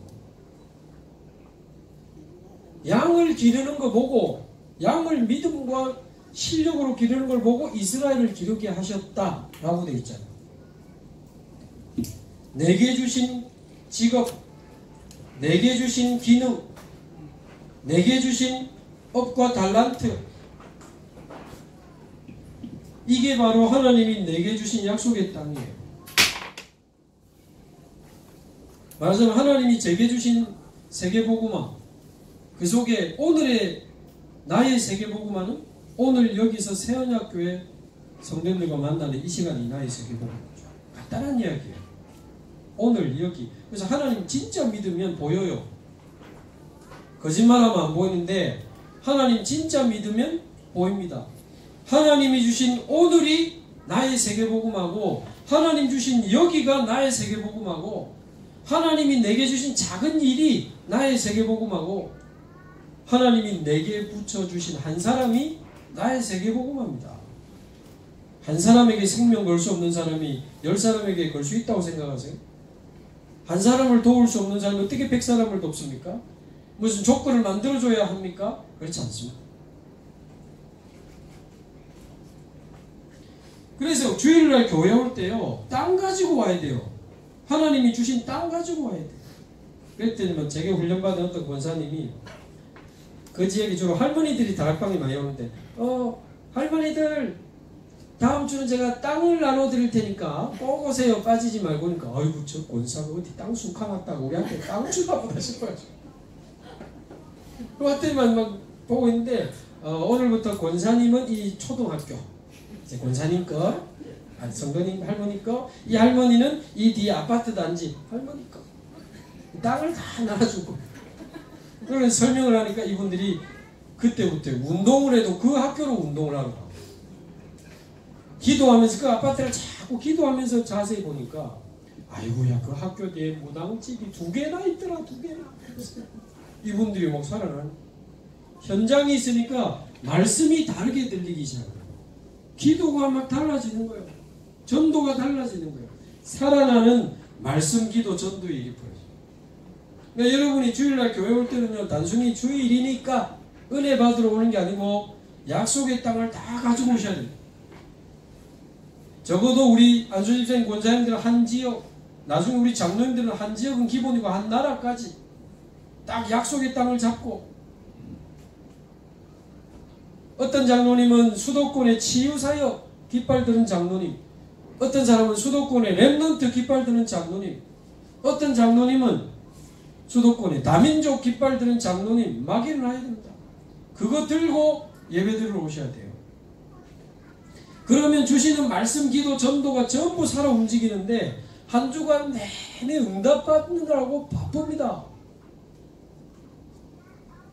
양을 기르는 거 보고, 양을 믿음과 실력으로 기르는 걸 보고 이스라엘을 기르게 하셨다라고 되어 있잖아요. 내게 주신 직업, 내게 주신 기능, 내게 주신 업과 달란트, 이게 바로 하나님이 내게 주신 약속의 땅이에요. 말하자면 하나님이 제게 주신 세계복음화, 그 속에 오늘의 나의 세계복음화는 오늘 여기서 새언약교회 성도님들과 만나는 이 시간이 나의 세계복음화죠. 간단한 이야기예요. 오늘 여기. 그래서 하나님 진짜 믿으면 보여요. 거짓말하면 안 보이는데 하나님 진짜 믿으면 보입니다. 하나님이 주신 오늘이 나의 세계복음하고, 하나님 주신 여기가 나의 세계복음하고, 하나님이 내게 주신 작은 일이 나의 세계복음하고, 하나님이 내게 붙여주신 한 사람이 나의 세계복음합니다. 한 사람에게 생명 걸 수 없는 사람이 10사람에게 걸 수 있다고 생각하세요? 한 사람을 도울 수 없는 사람이 어떻게 100사람을 돕습니까? 무슨 조건을 만들어줘야 합니까? 그렇지 않습니다. 그래서 주일날 교회 올 때요, 땅 가지고 와야 돼요. 하나님이 주신 땅 가지고 와야 돼요. 그랬더니 제게 훈련받은 어떤 권사님이, 그 지역에 주로 할머니들이 다락방에 많이 오는데, 할머니들 다음 주는 제가 땅을 나눠드릴 테니까 꼭 오세요. 빠지지 말고. 그러니까 아이고 저 권사가 어디 땅 숙하놨다고 우리한테 땅 주나 보다 싶어요. 그랬더니만 막 보고 있는데, 오늘부터 권사님은 이 초등학교, 이제 권사님 거, 성도님 할머니 거, 이 할머니는 이 뒤에 아파트 단지 할머니 거, 땅을 다 나눠주고. 그런 설명을 하니까 이분들이 그때부터 운동을 해도 그 학교로 운동을 하는 거예요. 기도하면서 그 아파트를 자꾸 기도하면서 자세히 보니까, 아이고야 그 학교 뒤에 무당집이 2개나 있더라. 2개나. 이분들이 막 살아나는 현장이 있으니까 말씀이 다르게 들리기 시작해요. 기도가 막 달라지는 거예요. 전도가 달라지는 거예요. 살아나는 말씀, 기도, 전도의 일이 벌어져요. 그러니까 여러분이 주일날 교회 올 때는요, 단순히 주일이니까 은혜 받으러 오는 게 아니고 약속의 땅을 다 가지고 오셔야 돼요. 적어도 우리 안수집사님, 권사님들은 한 지역, 나중에 우리 장로님들은 한 지역은 기본이고 한 나라까지 딱 약속의 땅을 잡고, 어떤 장로님은 수도권의 치유사역 깃발 드는 장로님, 어떤 사람은 수도권의 렘넌트 깃발 드는 장로님, 어떤 장로님은 수도권의 다민족 깃발 드는 장로님, 막 일어나야 됩니다. 그거 들고 예배드리러 오셔야 돼요. 그러면 주시는 말씀, 기도, 전도가 전부 살아 움직이는데 한 주간 내내 응답받느라고 바쁩니다.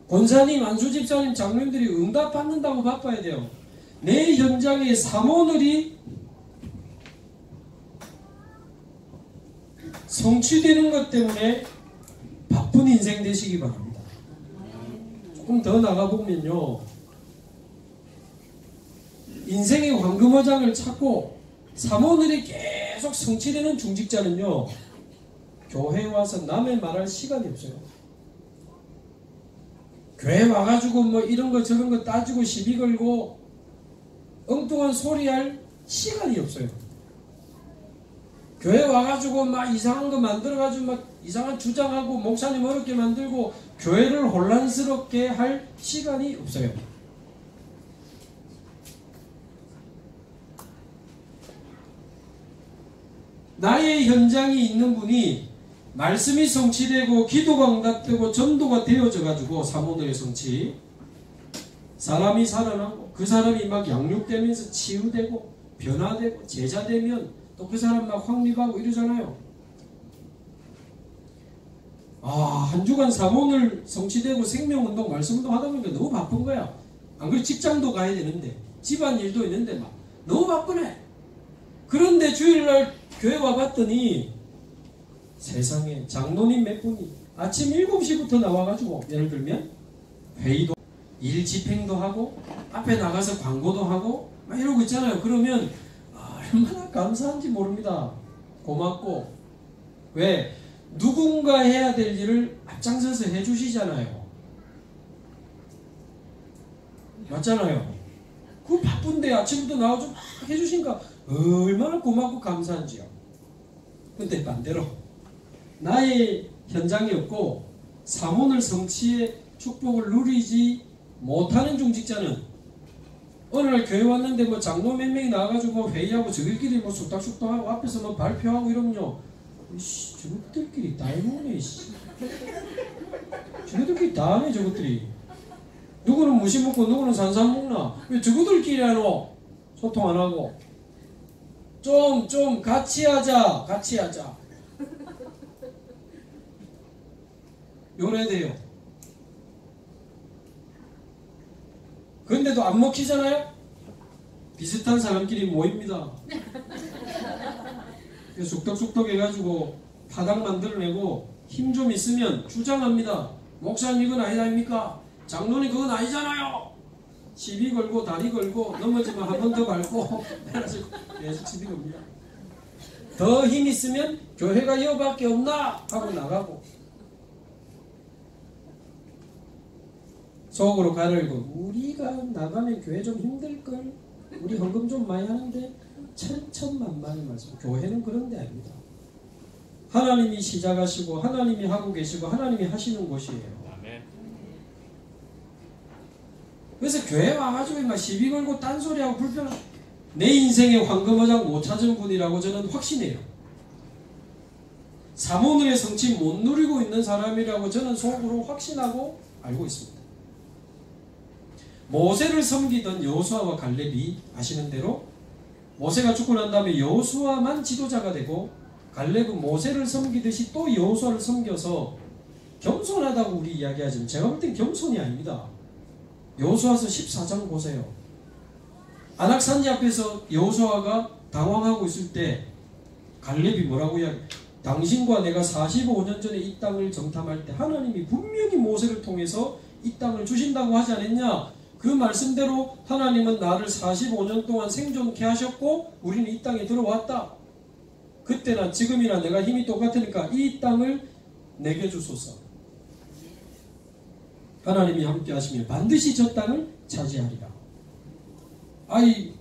권사님, 안수집사님, 장로님들이 응답받는다고 바빠야 돼요. 내 현장의 사모늘이 성취되는 것 때문에 바쁜 인생 되시기 바랍니다. 조금 더 나가보면요, 인생의 황금어장을 찾고 사모늘이 계속 성취되는 중직자는요, 교회에 와서 남의 말할 시간이 없어요. 교회 와가지고 뭐 이런 거 저런 거 따지고 시비 걸고 엉뚱한 소리 할 시간이 없어요. 교회 와가지고 막 이상한 거 만들어가지고 막 이상한 주장하고 목사님 어렵게 만들고 교회를 혼란스럽게 할 시간이 없어요. 나의 현장이 있는 분이 말씀이 성취되고 기도가 응답되고 전도가 되어져 가지고 사모늘의 성취, 사람이 살아나고 그 사람이 막 양육되면서 치유되고 변화되고 제자되면 또 그 사람 막 확립하고 이러잖아요. 한 주간 사모늘 성취되고 생명운동, 말씀운동 하다 보니까 너무 바쁜 거야. 안 그래 직장도 가야 되는데 집안일도 있는데 막 너무 바쁘네. 그런데 주일날 교회 와봤더니 세상에 장로님 몇 분이 아침 7시부터 나와가지고 예를 들면 회의도 일 집행도 하고 앞에 나가서 광고도 하고 막 이러고 있잖아요. 그러면 얼마나 감사한지 모릅니다. 고맙고. 왜? 누군가 해야 될 일을 앞장서서 해주시잖아요. 맞잖아요. 그 바쁜데 아침부터 나와서 막 해주시니까 얼마나 고맙고 감사한지요. 근데 반대로 나의 현장이 없고 사모늘 성취의 축복을 누리지 못하는 중직자는 어느 날 교회 왔는데 뭐 장로 몇 명이 나와가지고 회의하고 저들끼리 뭐 쑥닥쑥닥하고 앞에서 뭐 발표하고 이러면요. 이씨, 저것들끼리 다 해먹네, 이씨. 저것들끼리 다 하네, 저것들이. 누구는 무심 먹고 누구는 산삼 먹나? 왜 저것들끼리 하노? 소통 안 하고. 좀 같이 하자. 같이 하자. 요래 돼요. 그런데도 안 먹히잖아요? 비슷한 사람끼리 모입니다. 쑥덕쑥덕 해가지고 파당 만들어내고 힘 좀 있으면 주장합니다. 목사님 이건 아니다입니까? 장로님 그건 아니잖아요. 시비 걸고 다리 걸고 넘어지면 한 번 더 밟고 계속 시비 겁니다. 더 힘 있으면 교회가 이거밖에 없나 하고 나가고 속으로 가늘고 우리가 나가면 교회 좀 힘들걸. 우리 헌금 좀 많이 하는데 천천만만의 말씀. 교회는 그런 데 아닙니다. 하나님이 시작하시고 하나님이 하고 계시고 하나님이 하시는 곳이에요. 그래서 교회 와가지고 막 시비 걸고 딴소리하고 불편하고 내 인생의 황금어장 못 찾은 분이라고 저는 확신해요. 사모늘의 성취 못 누리고 있는 사람이라고 저는 속으로 확신하고 알고 있습니다. 모세를 섬기던 여호수아와 갈렙이 아시는 대로 모세가 죽고 난 다음에 여호수아만 지도자가 되고 갈렙은 모세를 섬기듯이 또 여호수아를 섬겨서 겸손하다고 우리 이야기하지만 제가 볼 땐 겸손이 아닙니다. 여호수아서 14장 보세요. 안악산지 앞에서 여호수아가 당황하고 있을 때 갈렙이 뭐라고 이야기? 당신과 내가 45년 전에 이 땅을 정탐할 때 하나님이 분명히 모세를 통해서 이 땅을 주신다고 하지 않았냐? 그 말씀대로 하나님은 나를 45년 동안 생존케 하셨고 우리는 이 땅에 들어왔다. 그때나 지금이나 내가 힘이 똑같으니까 이 땅을 내게 주소서. 하나님이 함께 하시면 반드시 저 땅을 차지하리라. 아이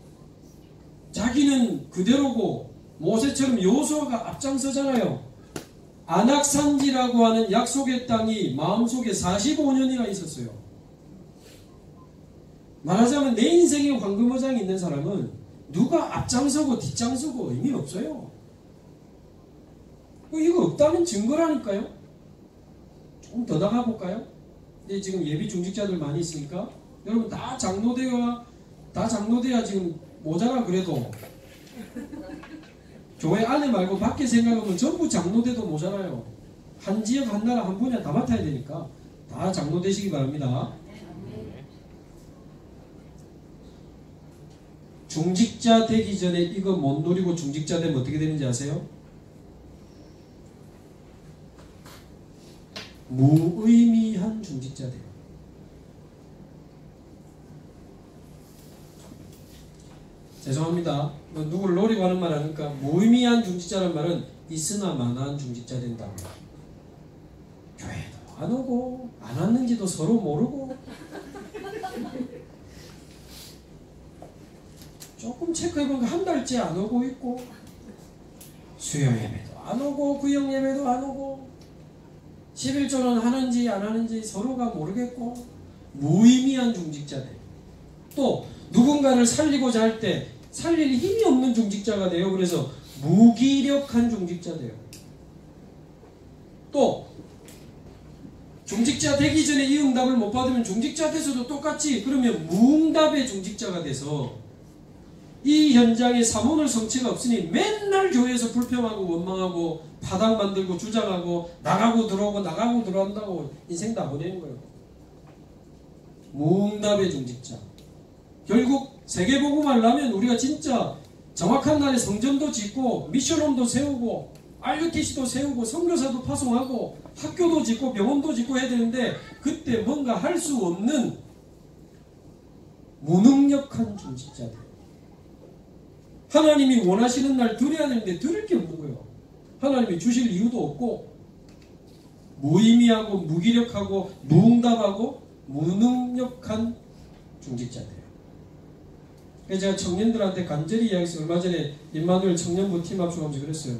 자기는 그대로고 모세처럼 여호수아가 앞장서잖아요. 안악산지라고 하는 약속의 땅이 마음속에 45년이나 있었어요. 말하자면 내 인생에 황금어장이 있는 사람은 누가 앞장서고 뒷장서고 의미 없어요. 이거 없다는 증거라니까요. 조금 더 나가볼까요? 지금 예비 중직자들 많이 있으니까 여러분 다 장로되어야 지금 모자라. 그래도 교회 안에 말고 밖에 생각하면 전부 장로돼도 모자라요. 한 지역 한 나라 한 분야 다 맡아야 되니까 다 장로 되시기 바랍니다. 중직자 되기 전에 이거 못 누리고 중직자 되면 어떻게 되는지 아세요? 무의미한 중직자 돼요. 죄송합니다. 누구를 노리고 하는 말 하니까 무의미한 중직자란 말은 있으나 마나한 중직자 된다고. 교회도 안 오고 안 왔는지도 서로 모르고 조금 체크해보니까 한 달째 안 오고 있고 수요 예배도 안 오고 구역 예배도 안 오고 11조는 하는지 안 하는지 서로가 모르겠고 무의미한 중직자들. 또 누군가를 살리고자 할 때 살릴 힘이 없는 중직자가 돼요. 그래서 무기력한 중직자 돼요. 또 중직자 되기 전에 이 응답을 못 받으면 중직자 돼서도 똑같이 그러면 무응답의 중직자가 돼서 이 현장에 사모늘 성취가 없으니 맨날 교회에서 불평하고 원망하고 파당 만들고 주장하고 나가고 들어오고 나가고 들어온다고 인생 다 보내는 거예요. 무응답의 중직자. 결국 세계복음을 하려면 우리가 진짜 정확한 날에 성전도 짓고 미션홈도 세우고 RUTC도 세우고 선교사도 파송하고 학교도 짓고 병원도 짓고 해야 되는데 그때 뭔가 할 수 없는 무능력한 중직자들. 하나님이 원하시는 날 드려야 되는데 드릴 게 없는 거예요. 하나님이 주실 이유도 없고 무의미하고 무기력하고 무응답하고 무능력한 중직자들이에요. 그래서 제가 청년들한테 간절히 이야기했어요. 얼마 전에 임마누엘 청년부 팀 합주하면서 그랬어요.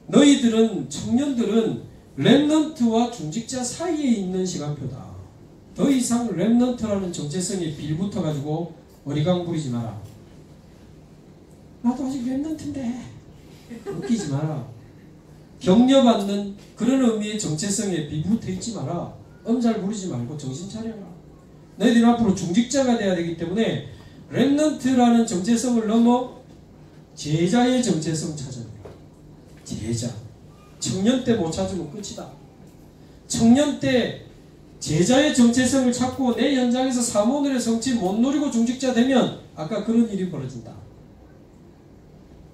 너희들은 청년들은 렘넌트와 중직자 사이에 있는 시간표다. 더 이상 렘넌트라는 정체성에 빌붙어가지고 어리광 부리지 마라. 나도 아직 렘넌트인데 웃기지 마라. 격려받는 그런 의미의 정체성에 비붙어 있지 마라. 엄살 부리지 말고 정신 차려라. 너희들은 앞으로 중직자가 돼야 되기 때문에 렘넌트라는 정체성을 넘어 제자의 정체성 찾아라. 제자. 청년 때 못 찾으면 끝이다. 청년 때 제자의 정체성을 찾고 내 현장에서 사모늘의 성취 못 누리고 중직자 되면 아까 그런 일이 벌어진다.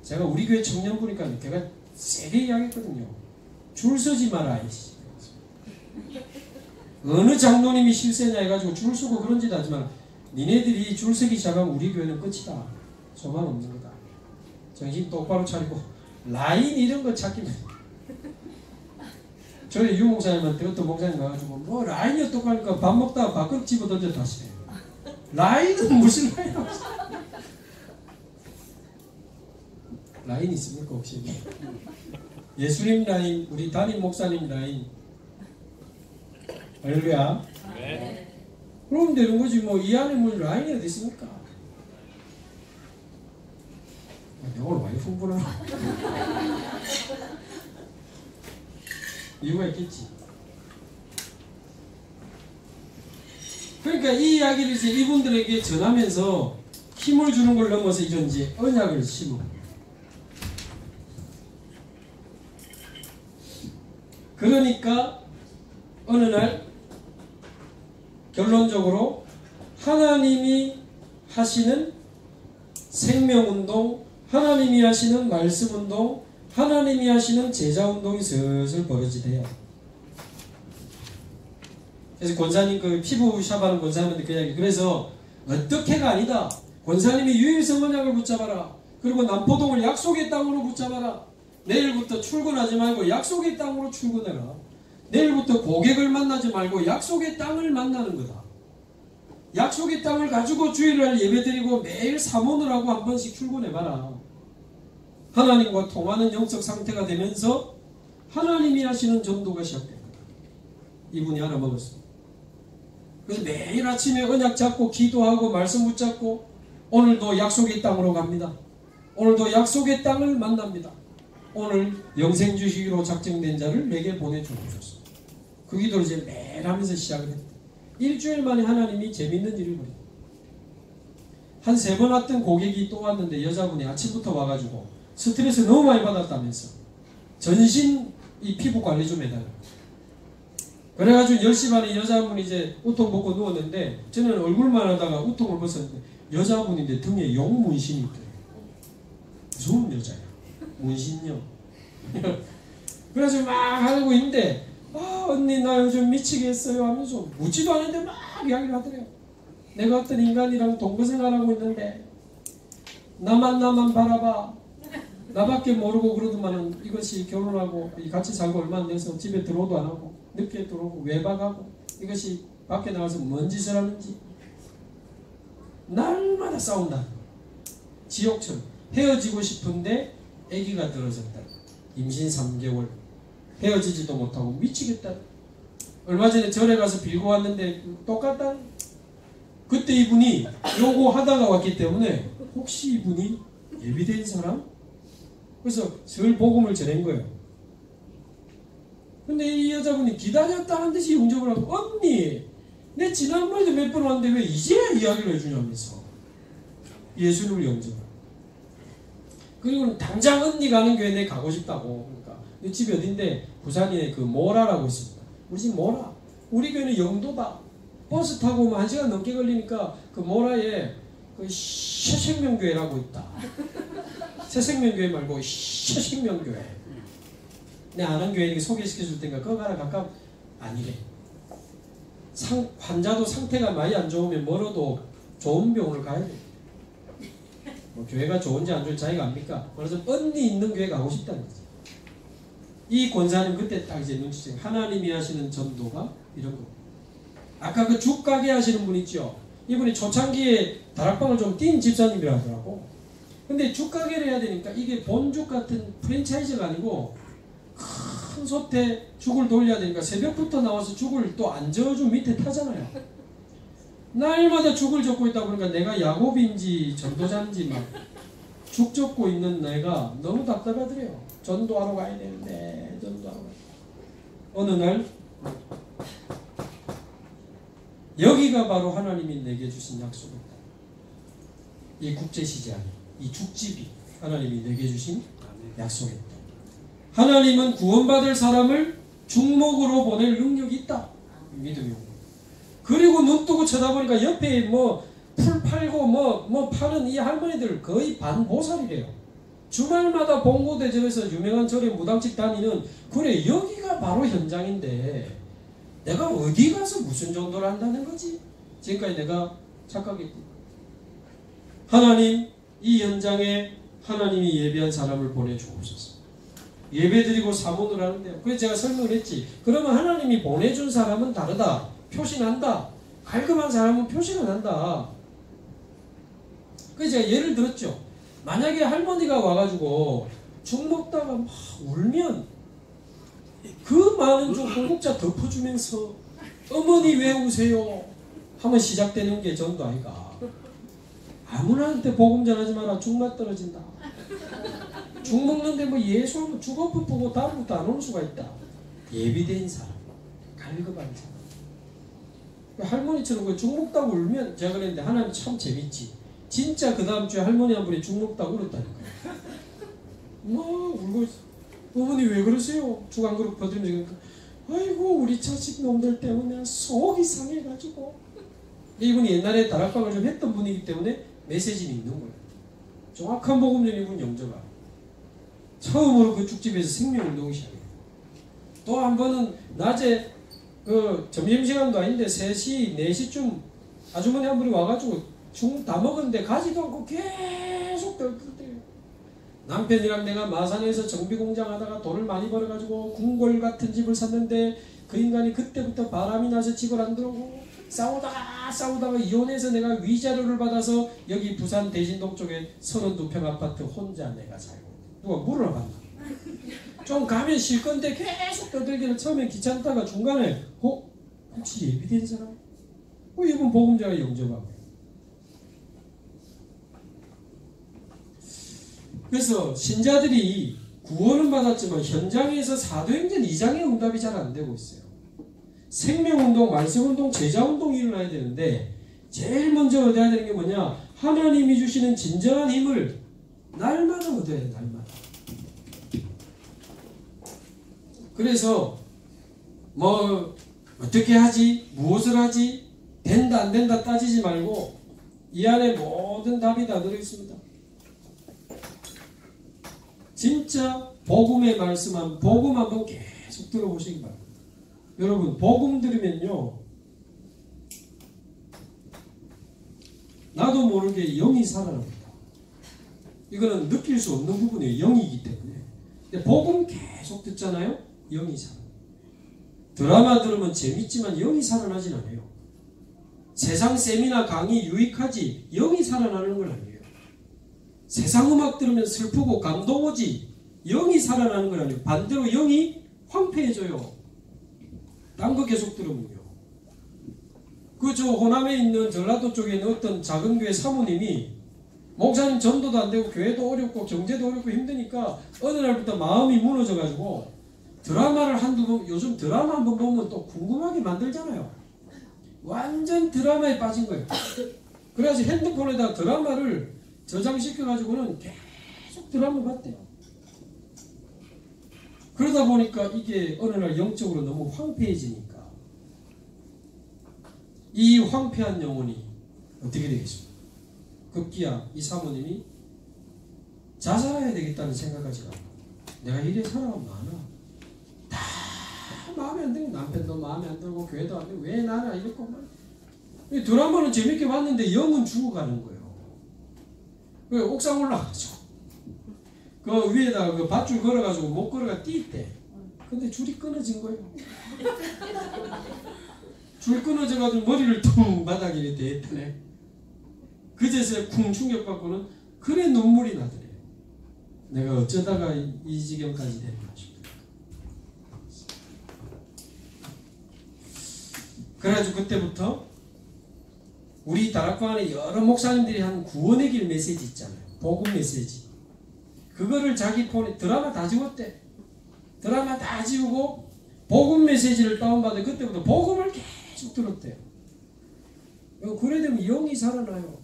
제가 우리 교회 청년 보니까 걔가 세게 이야기했거든요. 줄 서지 마라. 이씨. 어느 장로님이 실세냐 해가지고 줄 서고 그런 짓 하지만 니네들이 줄 서기 시작하면 우리 교회는 끝이다. 소망 없는 거다. 정신 똑바로 차리고 라인 이런 거 찾기만. 저희 유 목사님한테 어떤 목사님 가가지고 뭐 라인이 어떡하니까 밥 먹다가 밥그릇 집어 던져 다시 해요. 라인은 무슨 라인이라고. 라인 있습니까 혹시? 예수님 라인, 우리 담임 목사님 라인. 할렐루야. 네. 그러면 되는 거지 뭐. 이 안에 뭐 라인이 어디 있습니까? 영어를 많이 흥분하나? 이유가 있겠지. 그러니까 이 이야기를 이제 이분들에게 전하면서 힘을 주는 걸 넘어서 이런 이제 언약을 심어. 그러니까 어느 날 결론적으로 하나님이 하시는 생명운동, 하나님이 하시는 말씀운동, 하나님이 하시는 제자운동이 슬슬 벌어지대요. 그래서 권사님 그 피부 샵하는 권사님한테 그 이야기. 그래서 어떻게가 아니다. 권사님이 유일성 언약을 붙잡아라. 그리고 남포동을 약속의 땅으로 붙잡아라. 내일부터 출근하지 말고 약속의 땅으로 출근해라. 내일부터 고객을 만나지 말고 약속의 땅을 만나는 거다. 약속의 땅을 가지고 주일날 예배드리고 매일 사모를 하고 한 번씩 출근해봐라. 하나님과 통하는 영적 상태가 되면서 하나님이 하시는 전도가 시작됩니다. 이분이 알아먹었습니다. 그래서 매일 아침에 언약 잡고 기도하고 말씀 붙잡고 오늘도 약속의 땅으로 갑니다. 오늘도 약속의 땅을 만납니다. 오늘 영생 주시기로 작정된 자를 내게 보내주옵소서. 그 기도를 이제 매일 하면서 시작을 했다. 일주일 만에 하나님이 재밌는 일을 벌여요. 한 3번 왔던 고객이 또 왔는데 여자분이 아침부터 와가지고 스트레스 너무 많이 받았다면서 전신 이 피부 관리 좀 해달라고. 그래가지고 10시 반에 여자분이 이제 우통 벗고 누웠는데 저는 얼굴만 하다가 우통을 벗었는데 여자분인데 등에 용 문신이 있더래요. 무서운 여자야. 문신요. 그래서 막 하고 있는데 아 언니 나 요즘 미치겠어요 하면서 묻지도 않은데 막 이야기를 하더래요. 내가 어떤 인간이랑 동거생활하고 있는데 나만 바라봐. 나밖에 모르고 그러더만은 이것이 결혼하고 같이 살고 얼마 안 돼서 집에 들어오도 안 하고 늦게 들어오고 외박하고 이것이 밖에 나가서 뭔 짓을 하는지 날마다 싸운다. 지옥처럼. 헤어지고 싶은데 아기가 들어졌다. 임신 3개월. 헤어지지도 못하고 미치겠다. 얼마 전에 절에 가서 빌고 왔는데 똑같다. 그때 이분이 요거 하다가 왔기 때문에 혹시 이분이 예비된 사람? 그래서 설 복음을 전한 거예요. 근데 이 여자분이 기다렸다는 듯이 용접을 하고 언니 내 지난번에도 몇 번 왔는데 왜 이제야 이야기를 해주냐면서 예수님을 영접을. 그리고는 당장 언니 가는 교회 내 가고 싶다고. 그러니까 너 집이 어딘데 부산에 그 모라라고 있습니다. 우리 집 모라. 우리 교회는 영도다. 버스 타고 오면 1시간 넘게 걸리니까 그 모라에 그 새생명교회라고 있다. 새생명교회 말고 새생명교회. 내 아는 교회 소개시켜 줄 테니까 그거 가라 가까 아니래. 환자도 상태가 많이 안 좋으면 멀어도 좋은 병원을 가야 돼. 뭐 교회가 좋은지 안 좋은지 자기가 압니까? 그래서 언니 있는 교회 가고 싶다는 거지. 이 권사님 그때 딱 이제 눈치채고 하나님이 하시는 전도가 이런 거. 아까 그 죽가게 하시는 분 있죠? 이분이 초창기에 다락방을 좀 뛴 집사님이라 하더라고. 근데 죽가게를 해야 되니까 이게 본죽 같은 프랜차이즈가 아니고 큰 솥에 죽을 돌려야 되니까 새벽부터 나와서 죽을 또 안 저어준 밑에 타잖아요. 날마다 죽을 젓고 있다 보니까 내가 야곱인지 전도자인지 막 죽 젓고 있는 내가 너무 답답하더래요. 전도하러 가야 되는데 전도하러 가야 돼. 어느 날 여기가 바로 하나님이 내게 주신 약속이다. 이 국제시장, 이 죽집이 하나님이 내게 주신 약속이다. 하나님은 구원받을 사람을 중목으로 보낼 능력이 있다. 믿음이. 그리고 눈 뜨고 쳐다보니까 옆에 풀 팔고 파는 이 할머니들 거의 반보살이래요. 주말마다 봉고대접에서 유명한 절에 무당집 다니는 그래 여기가 바로 현장인데 내가 어디 가서 무슨 전도를 한다는 거지? 지금까지 내가 착각했고 하나님 이 현장에 하나님이 예배한 사람을 보내주옵소서. 예배드리고 사문을 하는데요. 그래서 제가 설명을 했지. 그러면 하나님이 보내준 사람은 다르다. 표시난다. 갈급한 사람은 표시가 난다. 그래서 제가 예를 들었죠. 만약에 할머니가 와가지고 죽 먹다가 막 울면 그 많은 중 공국자 덮어주면서 어머니 왜 우세요? 하면 시작되는 게 전도 아이가. 아무나한테 복음 전하지 마라. 죽맛 떨어진다. 죽 먹는데 예수하면 죽 엎어보고 다음부터 안 올 수가 있다. 예비된 사람, 갈급한 사람. 할머니처럼 죽 먹다고 울면 제가 그랬는데 하나님 참 재밌지. 진짜 그 다음 주에 할머니 한 분이 죽 먹다고 울었다니까요. 울고 있어. 어머니 왜 그러세요? 죽 한 그릇 버리면서 아이고 우리 자식 놈들 때문에 속이 상해가지고. 이분이 옛날에 다락방을 좀 했던 분이기 때문에 메시지는 있는 거예요. 정확한 복음 전이 분 영접아. 처음으로 그 죽집에서 생명운동이 시작해요. 또 한 번은 낮에 그 점심시간도 아닌데 3시, 4시쯤 아주머니 한 분이 와가지고 죽 다 먹었는데 가지도 않고 계속 떨떨대요. 남편이랑 내가 마산에서 정비공장 하다가 돈을 많이 벌어가지고 궁궐 같은 집을 샀는데 그 인간이 그때부터 바람이 나서 집을 안 들어오고 싸우다가 이혼해서 내가 위자료를 받아서 여기 부산 대진동 쪽에 32평 아파트 혼자 내가 살고 누가 물어봤나? 좀 가면 쉴 건데 계속 떠들기를 처음에 귀찮다가 중간에 혹시 예비된 사람? 이분 복음자가 영접하고. 그래서 신자들이 구원은 받았지만 현장에서 사도행전 2장의 응답이 잘 안 되고 있어요. 생명운동, 말씀운동, 제자운동이 일어나야 되는데 제일 먼저 얻어야 되는 게 뭐냐? 하나님이 주시는 진정한 힘을 날마다 얻어야 돼. 날마다. 그래서 어떻게 하지? 무엇을 하지? 된다 안 된다 따지지 말고 이 안에 모든 답이 다 들어있습니다. 진짜 복음의 말씀한 복음 한번 계속 들어보시기 바랍니다. 여러분 복음 들으면요 나도 모르게 영이 살아납니다. 이거는 느낄 수 없는 부분이에요. 영이기 때문에. 근데 복음 계속 듣잖아요. 영이 살아납니다. 드라마 들으면 재밌지만 영이 살아나진 않아요. 세상 세미나 강의 유익하지 영이 살아나는 건 아니에요. 세상 음악 들으면 슬프고 감동 오지 영이 살아나는 건 아니에요. 반대로 영이 황폐해져요. 딴 거 계속 들으면요. 저 호남에 있는 전라도 쪽에 있는 어떤 작은 교회 사모님이 목사님 전도도 안 되고 교회도 어렵고 경제도 어렵고 힘드니까 어느 날부터 마음이 무너져가지고 드라마를 한두 번, 요즘 드라마 한번 보면 또 궁금하게 만들잖아요. 완전 드라마에 빠진 거예요. 그래서 핸드폰에다 드라마를 저장시켜가지고는 계속 드라마 봤대요. 그러다 보니까 이게 어느 날 영적으로 너무 황폐해지니까 이 황폐한 영혼이 어떻게 되겠습니까? 급기야 이 사모님이 자살해야 되겠다는 생각까지 가고, 내가 이래 살아가면 많아. 다 마음에 안 들고, 남편도 마음에 안 들고, 교회도 안 들고, 왜 나는 이렇고 말. 이 드라마는 재밌게 봤는데 영은 죽어가는 거예요. 그 옥상 올라가가지고 그 위에다가 그 밧줄 걸어가지고 못 걸어가 뛸때, 근데 줄이 끊어진 거예요. 줄 끊어져가지고 머리를 퉁 바닥에 이렇게 대더네. 그제서야 쿵 충격받고는 그래 눈물이 나더래요. 내가 어쩌다가 이 지경까지 됐나 싶어요. 그래가지고 그때부터 우리 다락방 안에 여러 목사님들이 한 구원의 길 메시지 있잖아요. 복음 메시지. 그거를 자기 폰에 드라마 다 지웠대. 드라마 다 지우고 복음 메시지를 다운받아 그때부터 복음을 계속 들었대요. 그래 되면 영이 살아나요.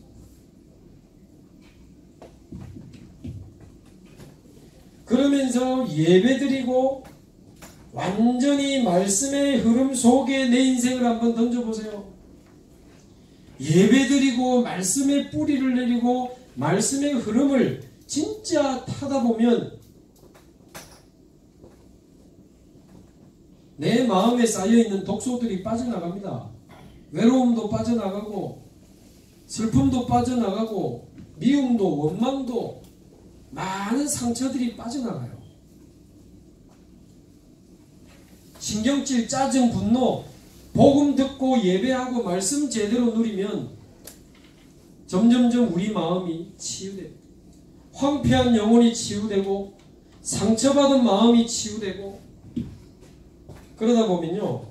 그러면서 예배드리고 완전히 말씀의 흐름 속에 내 인생을 한번 던져보세요. 예배드리고 말씀의 뿌리를 내리고 말씀의 흐름을 진짜 타다 보면 내 마음에 쌓여있는 독소들이 빠져나갑니다. 외로움도 빠져나가고 슬픔도 빠져나가고 미움도 원망도 많은 상처들이 빠져나가요. 신경질, 짜증, 분노, 복음 듣고 예배하고 말씀 제대로 누리면 점점점 우리 마음이 치유돼요. 황폐한 영혼이 치유되고 상처받은 마음이 치유되고, 그러다 보면요,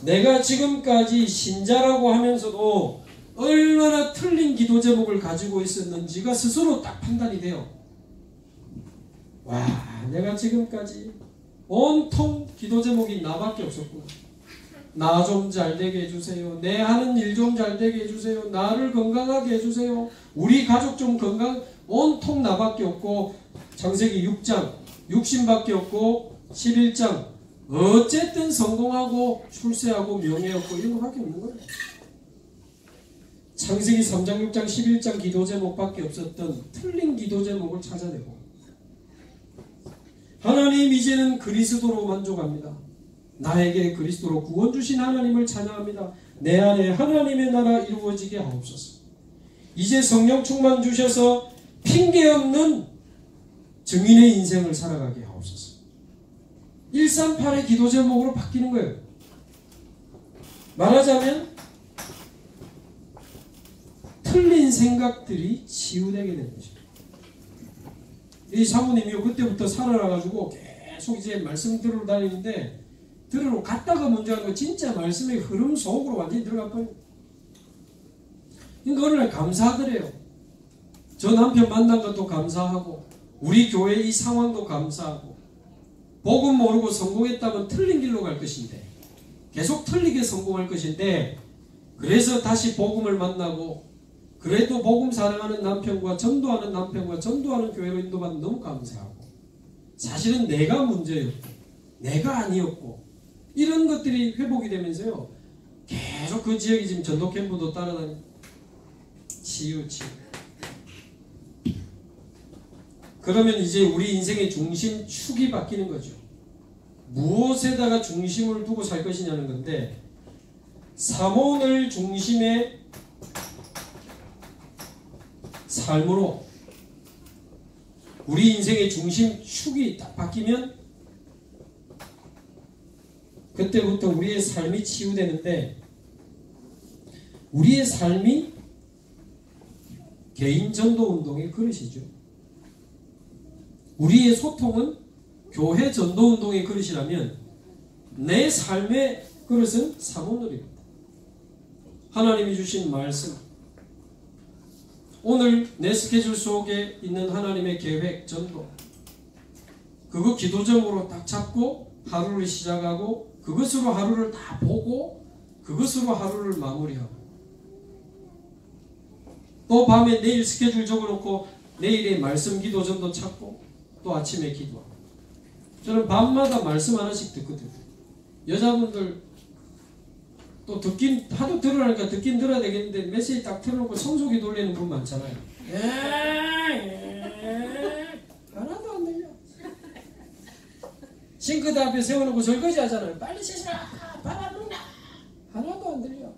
내가 지금까지 신자라고 하면서도 얼마나 틀린 기도 제목을 가지고 있었는지가 스스로 딱 판단이 돼요. 와, 내가 지금까지 온통 기도 제목이 나밖에 없었구나. 나 좀 잘되게 해주세요. 내 하는 일 좀 잘되게 해주세요. 나를 건강하게 해주세요. 우리 가족 좀 건강. 온통 나밖에 없고, 창세기 6장 육신밖에 없고 11장 어쨌든 성공하고 출세하고 명예 얻고 이런 거밖에 없는 거예요. 창세기 3장 6장 11장 기도 제목밖에 없었던 틀린 기도 제목을 찾아내고, 하나님 이제는 그리스도로 만족합니다. 나에게 그리스도로 구원 주신 하나님을 찬양합니다. 내 안에 하나님의 나라 이루어지게 하옵소서. 이제 성령 충만 주셔서 핑계 없는 증인의 인생을 살아가게 하옵소서. 138의 기도 제목으로 바뀌는 거예요. 말하자면 틀린 생각들이 치유되게 되는 거죠. 이 사모님이 그때부터 살아나가지고 계속 이제 말씀 들으러 다니는데, 들으러 갔다가 문제가 아니고 진짜 말씀의 흐름 속으로 완전히 들어갈 거예요. 그러니까 어느 날 감사하더래요. 저 남편 만난 것도 감사하고 우리 교회 이 상황도 감사하고, 복음 모르고 성공했다면 틀린 길로 갈 것인데 계속 틀리게 성공할 것인데, 그래서 다시 복음을 만나고 그래도 복음 사랑하는 남편과 전도하는 남편과 전도하는 교회로 인도받는 너무 감사하고, 사실은 내가 문제였고 내가 아니었고 이런 것들이 회복이 되면서요, 계속 그 지역이 지금 전도 캠프도 따라다니고 치유. 그러면 이제 우리 인생의 중심 축이 바뀌는 거죠. 무엇에다가 중심을 두고 살 것이냐는 건데, 사몬을 중심의 삶으로 우리 인생의 중심 축이 딱 바뀌면 그때부터 우리의 삶이 치유되는데, 우리의 삶이 개인 전도 운동의 그릇이죠. 우리의 소통은 교회 전도 운동의 그릇이라면 내 삶의 그릇은 사모늘입니다. 하나님이 주신 말씀, 오늘 내 스케줄 속에 있는 하나님의 계획, 전도, 그거 기도점으로 딱 잡고 하루를 시작하고 그것으로 하루를 다 보고 그것으로 하루를 마무리하고, 또 밤에 내일 스케줄 적어놓고 내일의 말씀 기도 전도 찾고 또 아침에 기도하고. 저는 밤마다 말씀 하나씩 듣거든요. 여자분들 또 듣긴 하도 들으라니까 듣긴 들어야 되겠는데 메시지 딱 틀어놓고 성소기 돌리는 분 많잖아요. 하나도 안 들려. 싱크대 앞에 세워놓고 설거지 하잖아요. 빨리 씻어라. 밥 안 먹나? 하나도 안 들려.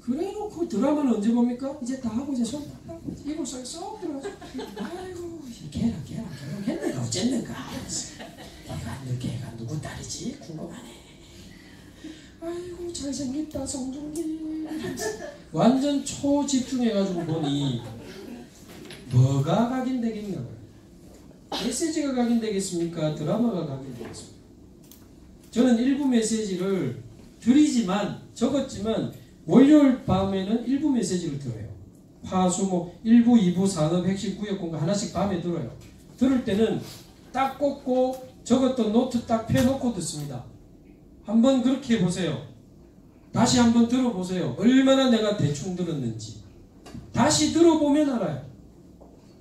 그래놓고 드라마는 언제 봅니까? 이제 다 하고 이제 손 닦고 이불 속에 쏙 들어가서 아이고 걔랑 결혼했는가 어쨌는가 걔가 누구 딸이지? 궁금하네. 아이고 잘생겼다 성종기. 완전 초집중해가지고 보니 뭐가 각인되겠냐고요. 메시지가 각인되겠습니까? 드라마가 각인되겠습니까? 저는 일부 메시지를 드리지만 적었지만 월요일 밤에는 일부 메시지를 들어요. 화수목 1부, 2부, 산업, 핵심, 구역 공간 하나씩 밤에 들어요. 들을 때는 딱 꽂고 적었던 노트 딱 펴놓고 듣습니다. 한번 그렇게 해보세요. 다시 한번 들어보세요. 얼마나 내가 대충 들었는지. 다시 들어보면 알아요.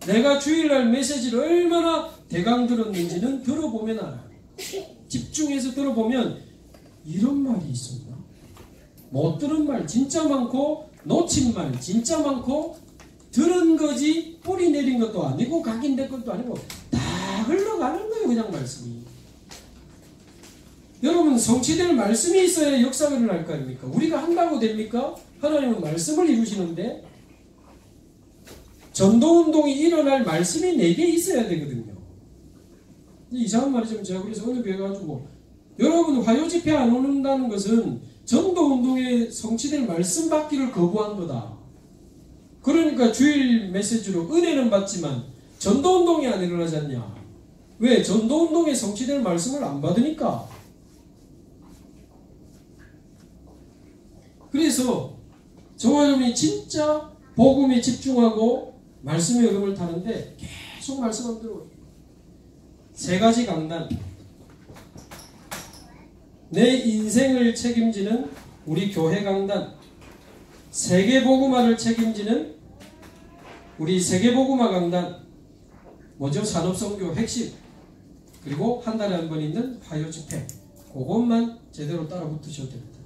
내가 주일날 메시지를 얼마나 대강 들었는지는 들어보면 알아요. 집중해서 들어보면 이런 말이 있었나? 못 들은 말 진짜 많고 놓친 말 진짜 많고 들은 거지 뿌리 내린 것도 아니고 각인된 것도 아니고 다 흘러가는 거예요. 그냥 말씀이. 여러분 성취될 말씀이 있어야 역사가 일어날 거 아닙니까? 우리가 한다고 됩니까? 하나님은 말씀을 이루시는데 전도운동이 일어날 말씀이 내게 있어야 되거든요. 이상한 말이지만 제가 그래서 어느 교회 가지고 여러분 화요집회 안 오는다는 것은 전도운동에 성취될 말씀 받기를 거부한 거다. 그러니까 주일 메시지로 은혜는 받지만 전도운동이 안 일어나지 않냐. 왜? 전도운동에 성취될 말씀을 안 받으니까. 그래서 저와 여러분이 진짜 복음에 집중하고 말씀의 흐름을 타는데 계속 말씀을 들어요. 세 가지 강단. 내 인생을 책임지는 우리 교회 강단. 세계복음화를 책임지는 우리 세계복음화 강단. 뭐죠? 산업선교 핵심. 그리고 한 달에 한 번 있는 화요집회. 그것만 제대로 따라 붙으셔도 됩니다.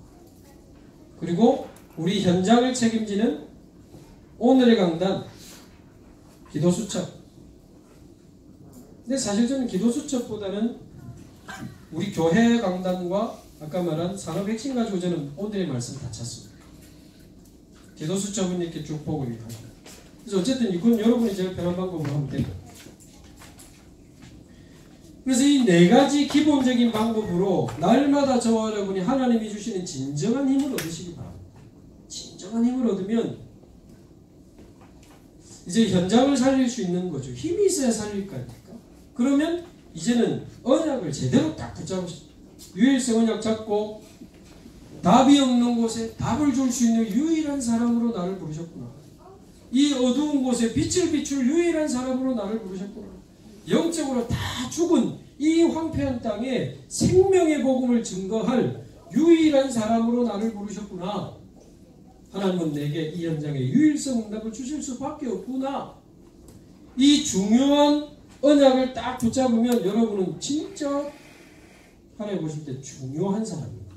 그리고 우리 현장을 책임지는 오늘의 강단. 기도수첩. 근데 사실 저는 기도수첩보다는 우리 교회 강단과 아까 말한 산업 핵심 가지고 저는 오늘의 말씀 다 찾습니다. 기도수첩은 이렇게 쭉 보고 있는 거예요. 그래서 어쨌든 이건 여러분이 제일 편한 방법으로 하면 돼요. 그래서 이 네 가지 기본적인 방법으로 날마다 저와 여러분이 하나님이 주시는 진정한 힘을 얻으시기 바랍니다. 진정한 힘을 얻으면 이제 현장을 살릴 수 있는 거죠. 힘이 있어야 살릴 거 아닙니까? 그러면 이제는 언약을 제대로 딱 붙잡으시죠. 유일성 언약 잡고 답이 없는 곳에 답을 줄 수 있는 유일한 사람으로 나를 부르셨구나. 이 어두운 곳에 빛을 비출 유일한 사람으로 나를 부르셨구나. 영적으로 다 죽은 이 황폐한 땅에 생명의 복음을 증거할 유일한 사람으로 나를 부르셨구나. 하나님은 내게 이 현장에 유일성 응답을 주실 수밖에 없구나. 이 중요한 언약을 딱 붙잡으면 여러분은 진짜 하나님 보실 때 중요한 사람입니다.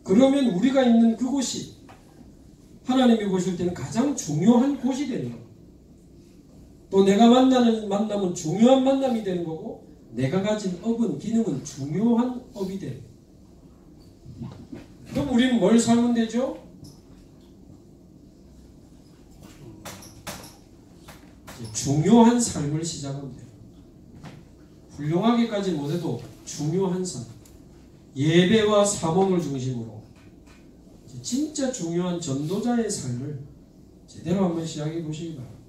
그러면 우리가 있는 그곳이 하나님이 보실 때는 가장 중요한 곳이 되는 거예요. 또 내가 만나는 만남은 중요한 만남이 되는 거고 내가 가진 업은 기능은 중요한 업이 돼요. 그럼 우리는 뭘 살면 되죠? 중요한 삶을 시작하면 돼요. 훌륭하게까지 못해도 중요한 삶. 예배와 사몽을 중심으로 진짜 중요한 전도자의 삶을 제대로 한번 시작해 보시기 바랍니다.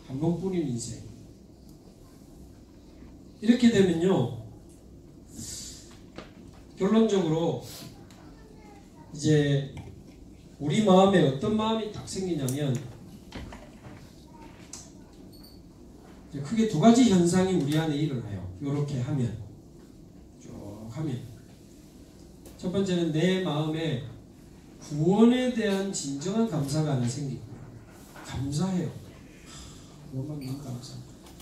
한 번뿐인 인생. 이렇게 되면요, 결론적으로 이제 우리 마음에 어떤 마음이 딱 생기냐면 크게 두 가지 현상이 우리 안에 일어나요. 이렇게 하면 쭉 하면 첫 번째는 내 마음에 구원에 대한 진정한 감사가 하나 생기고 감사해요. 너무 감사.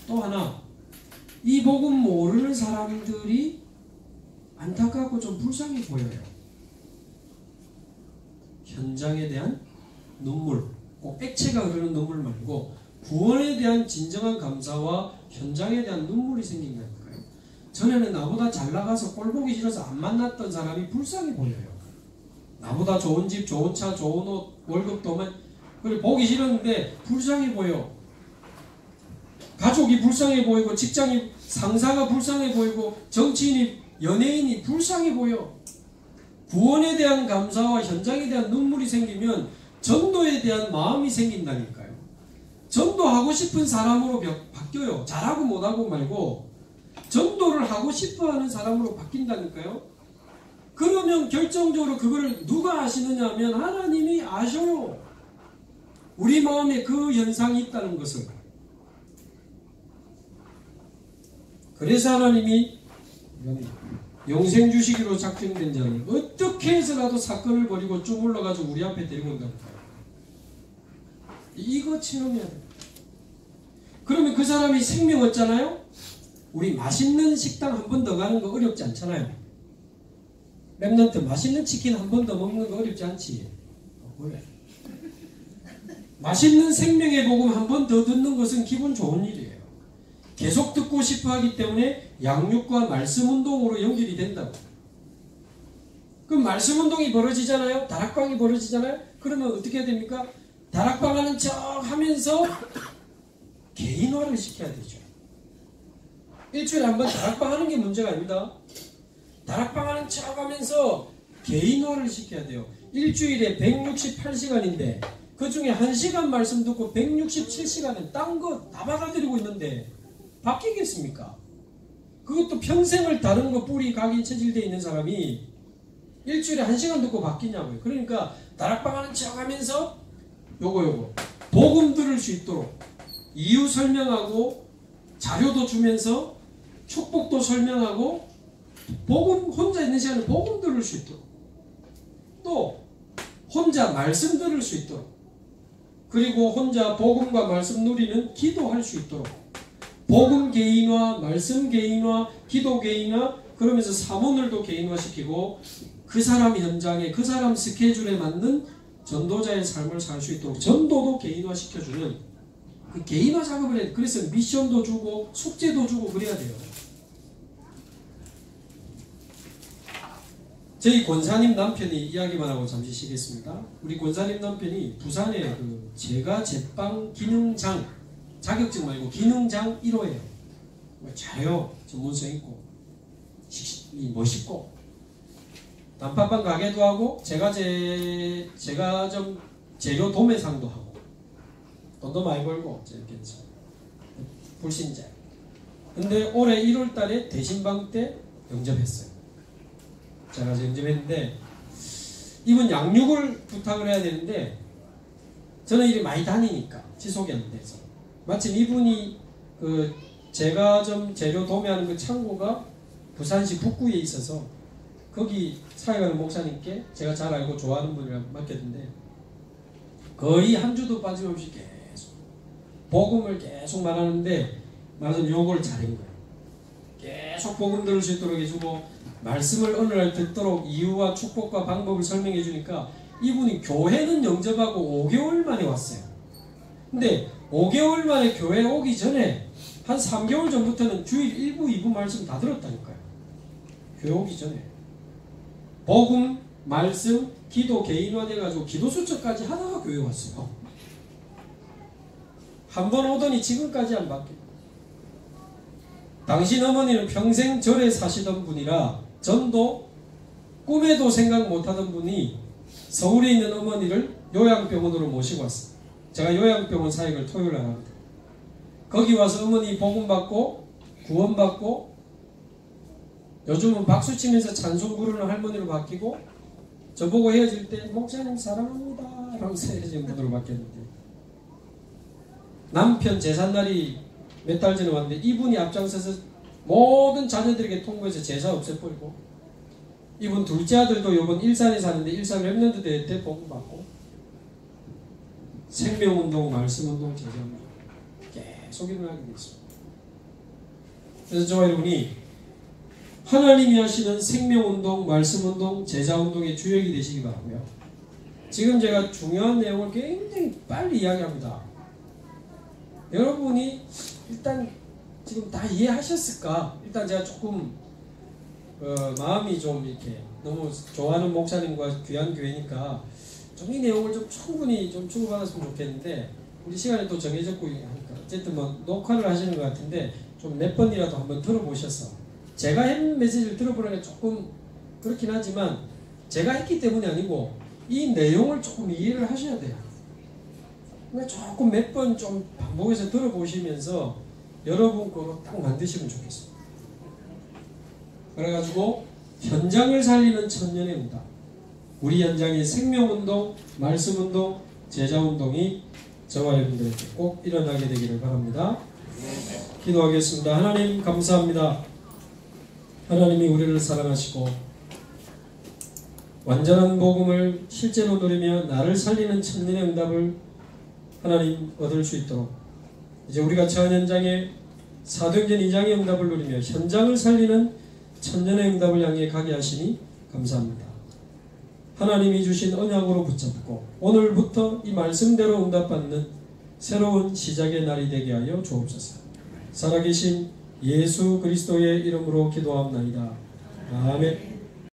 또 하나 이 복음 모르는 사람들이 안타깝고 좀 불쌍해 보여요. 현장에 대한 눈물, 꼭 액체가 흐르는 눈물 말고 구원에 대한 진정한 감사와 현장에 대한 눈물이 생긴다니까요. 전에는 나보다 잘 나가서 꼴 보기 싫어서 안 만났던 사람이 불쌍해 보여요. 나보다 좋은 집, 좋은 차, 좋은 옷, 월급도 그래 보기 싫었는데 불쌍해 보여. 가족이 불쌍해 보이고 직장이 상사가 불쌍해 보이고 정치인이 연예인이 불쌍해 보여. 구원에 대한 감사와 현장에 대한 눈물이 생기면 전도에 대한 마음이 생긴다니까요. 전도하고 싶은 사람으로 바뀌어요. 잘하고 못하고 말고 전도를 하고 싶어하는 사람으로 바뀐다니까요. 그러면 결정적으로 그거를 누가 아시느냐 하면 하나님이 아셔요. 우리 마음에 그 현상이 있다는 것을. 그래서 하나님이 영생 주시기로 작정된 자를 어떻게 해서라도 사건을 벌이고 주물러가지고 우리 앞에 데리고 온다니까요. 이거 체험해야 돼요. 그러면 그 사람이 생명 얻잖아요. 우리 맛있는 식당 한 번 더 가는 거 어렵지 않잖아요. 랩런트 맛있는 치킨 한 번 더 먹는 거 어렵지 않지. 그래. 맛있는 생명의 복음 한 번 더 듣는 것은 기분 좋은 일이에요. 계속 듣고 싶어 하기 때문에 양육과 말씀 운동으로 연결이 된다고. 그럼 말씀 운동이 벌어지잖아요. 다락방이 벌어지잖아요. 그러면 어떻게 해야 됩니까? 다락방 하는 척 하면서 개인화를 시켜야 되죠. 일주일에 한 번 다락방 하는 게 문제가 아닙니다. 다락방 하는 척 하면서 개인화를 시켜야 돼요. 일주일에 168시간인데 그 중에 1시간 말씀 듣고 167시간은 딴 거 다 받아들이고 있는데 바뀌겠습니까? 그것도 평생을 다른 거 뿌리 각인 체질되어 있는 사람이 일주일에 1시간 듣고 바뀌냐고요. 그러니까 다락방 하는 척 하면서 요거 복음 들을 수 있도록 이유 설명하고 자료도 주면서 축복도 설명하고 복음 혼자 있는 시간에 복음 들을 수 있도록 또 혼자 말씀 들을 수 있도록 그리고 혼자 복음과 말씀 누리는 기도할 수 있도록 복음 개인화, 말씀 개인화, 기도 개인화 그러면서 사모늘도 개인화시키고 그 사람 현장에 그 사람 스케줄에 맞는 전도자의 삶을 살 수 있도록 전도도 개인화시켜주는 그 개인화 작업을 해야 돼요. 그래서 미션도 주고 숙제도 주고 그래야 돼요. 저희 권사님 남편이 이야기만 하고 잠시 쉬겠습니다. 우리 권사님 남편이 부산에 그 제가 제빵 기능장 자격증 말고 기능장 1호예요. 잘해요. 전문성 있고 멋있고 단팥빵 가게도 하고 제가 좀 재료 도매상도 하고 돈도 많이 벌고 이렇게 해서 불신자. 근데 올해 1월 달에 대신방 때 영접했어요. 제가 영접했는데 이분 양육을 부탁을 해야 되는데 저는 일이 많이 다니니까 지속이 안 돼서 마침 이분이 그 제가 좀 재료 도매하는 그 창고가 부산시 북구에 있어서 거기 사역하는 목사님께 제가 잘 알고 좋아하는 분이라 맡겼는데 거의 한 주도 빠짐없이 계속 복음을 계속 말하는데 말하자면 요걸 잘한 거예요. 계속 복음 들을 수 있도록 해주고 말씀을 어느 날 듣도록 이유와 축복과 방법을 설명해 주니까 이분이 교회는 영접하고 5개월 만에 왔어요. 근데 5개월 만에 교회 오기 전에 한 3개월 전부터는 주일 1부, 2부 말씀 다 들었다니까요. 교회 오기 전에. 복음, 말씀, 기도 개인화돼가지고 기도 수첩까지 하다가 교회 왔어요. 한 번 오더니 지금까지 안 바뀌어요. 당신 어머니는 평생 절에 사시던 분이라 전도 꿈에도 생각 못하던 분이 서울에 있는 어머니를 요양병원으로 모시고 왔어요. 제가 요양병원 사역을 토요일에 합니다. 거기 와서 어머니 복음받고 구원받고 요즘은 박수치면서 찬송 부르는 할머니로 바뀌고 저보고 헤어질 때 목사님 사랑합니다 하면서 헤어진 분으로 바뀌었는데 남편 제삿날이 몇 달 전에 왔는데 이분이 앞장서서 모든 자녀들에게 통보해서 제사 없애버리고 이분 둘째 아들도 요번 일산에 사는데 일산 랩런트 대회 때 복음받고 생명운동, 말씀운동, 제자운동 계속 일어나게 됐습니다. 그래서 저와 여러분이 하나님이 하시는 생명운동, 말씀운동, 제자운동의 주역이 되시기 바라고요. 지금 제가 중요한 내용을 굉장히 빨리 이야기합니다. 여러분이 일단 지금 다 이해하셨을까? 일단 제가 조금 마음이 좀 이렇게 너무 좋아하는 목사님과 귀한 교회니까 좀 이 내용을 좀 충분히 좀 주고받았으면 좋겠는데 우리 시간이 또 정해졌고 하니까 어쨌든 뭐 녹화를 하시는 것 같은데 좀 몇 번이라도 한번 들어보셔서 제가 한 메시지를 들어보려니 조금 그렇긴 하지만 제가 했기 때문이 아니고 이 내용을 조금 이해를 하셔야 돼요. 그러니까 조금 몇 번 좀 반복해서 들어보시면서 여러분 거로 딱 만드시면 좋겠습니다. 그래가지고 현장을 살리는 천년의 응답, 우리 현장의 생명운동, 말씀운동, 제자운동이 저와 여러분들에게 꼭 일어나게 되기를 바랍니다. 기도하겠습니다. 하나님 감사합니다. 하나님이 우리를 사랑하시고 완전한 복음을 실제로 누리며 나를 살리는 천년의 응답을 하나님 얻을 수 있도록 이제 우리가 처한 현장에 사도행전 2장의 응답을 누리며 현장을 살리는 천년의 응답을 향해 가게 하시니 감사합니다. 하나님이 주신 언약으로 붙잡고 오늘부터 이 말씀대로 응답받는 새로운 시작의 날이 되게 하여 주옵소서. 살아계신 예수 그리스도의 이름으로 기도합나이다. 아멘.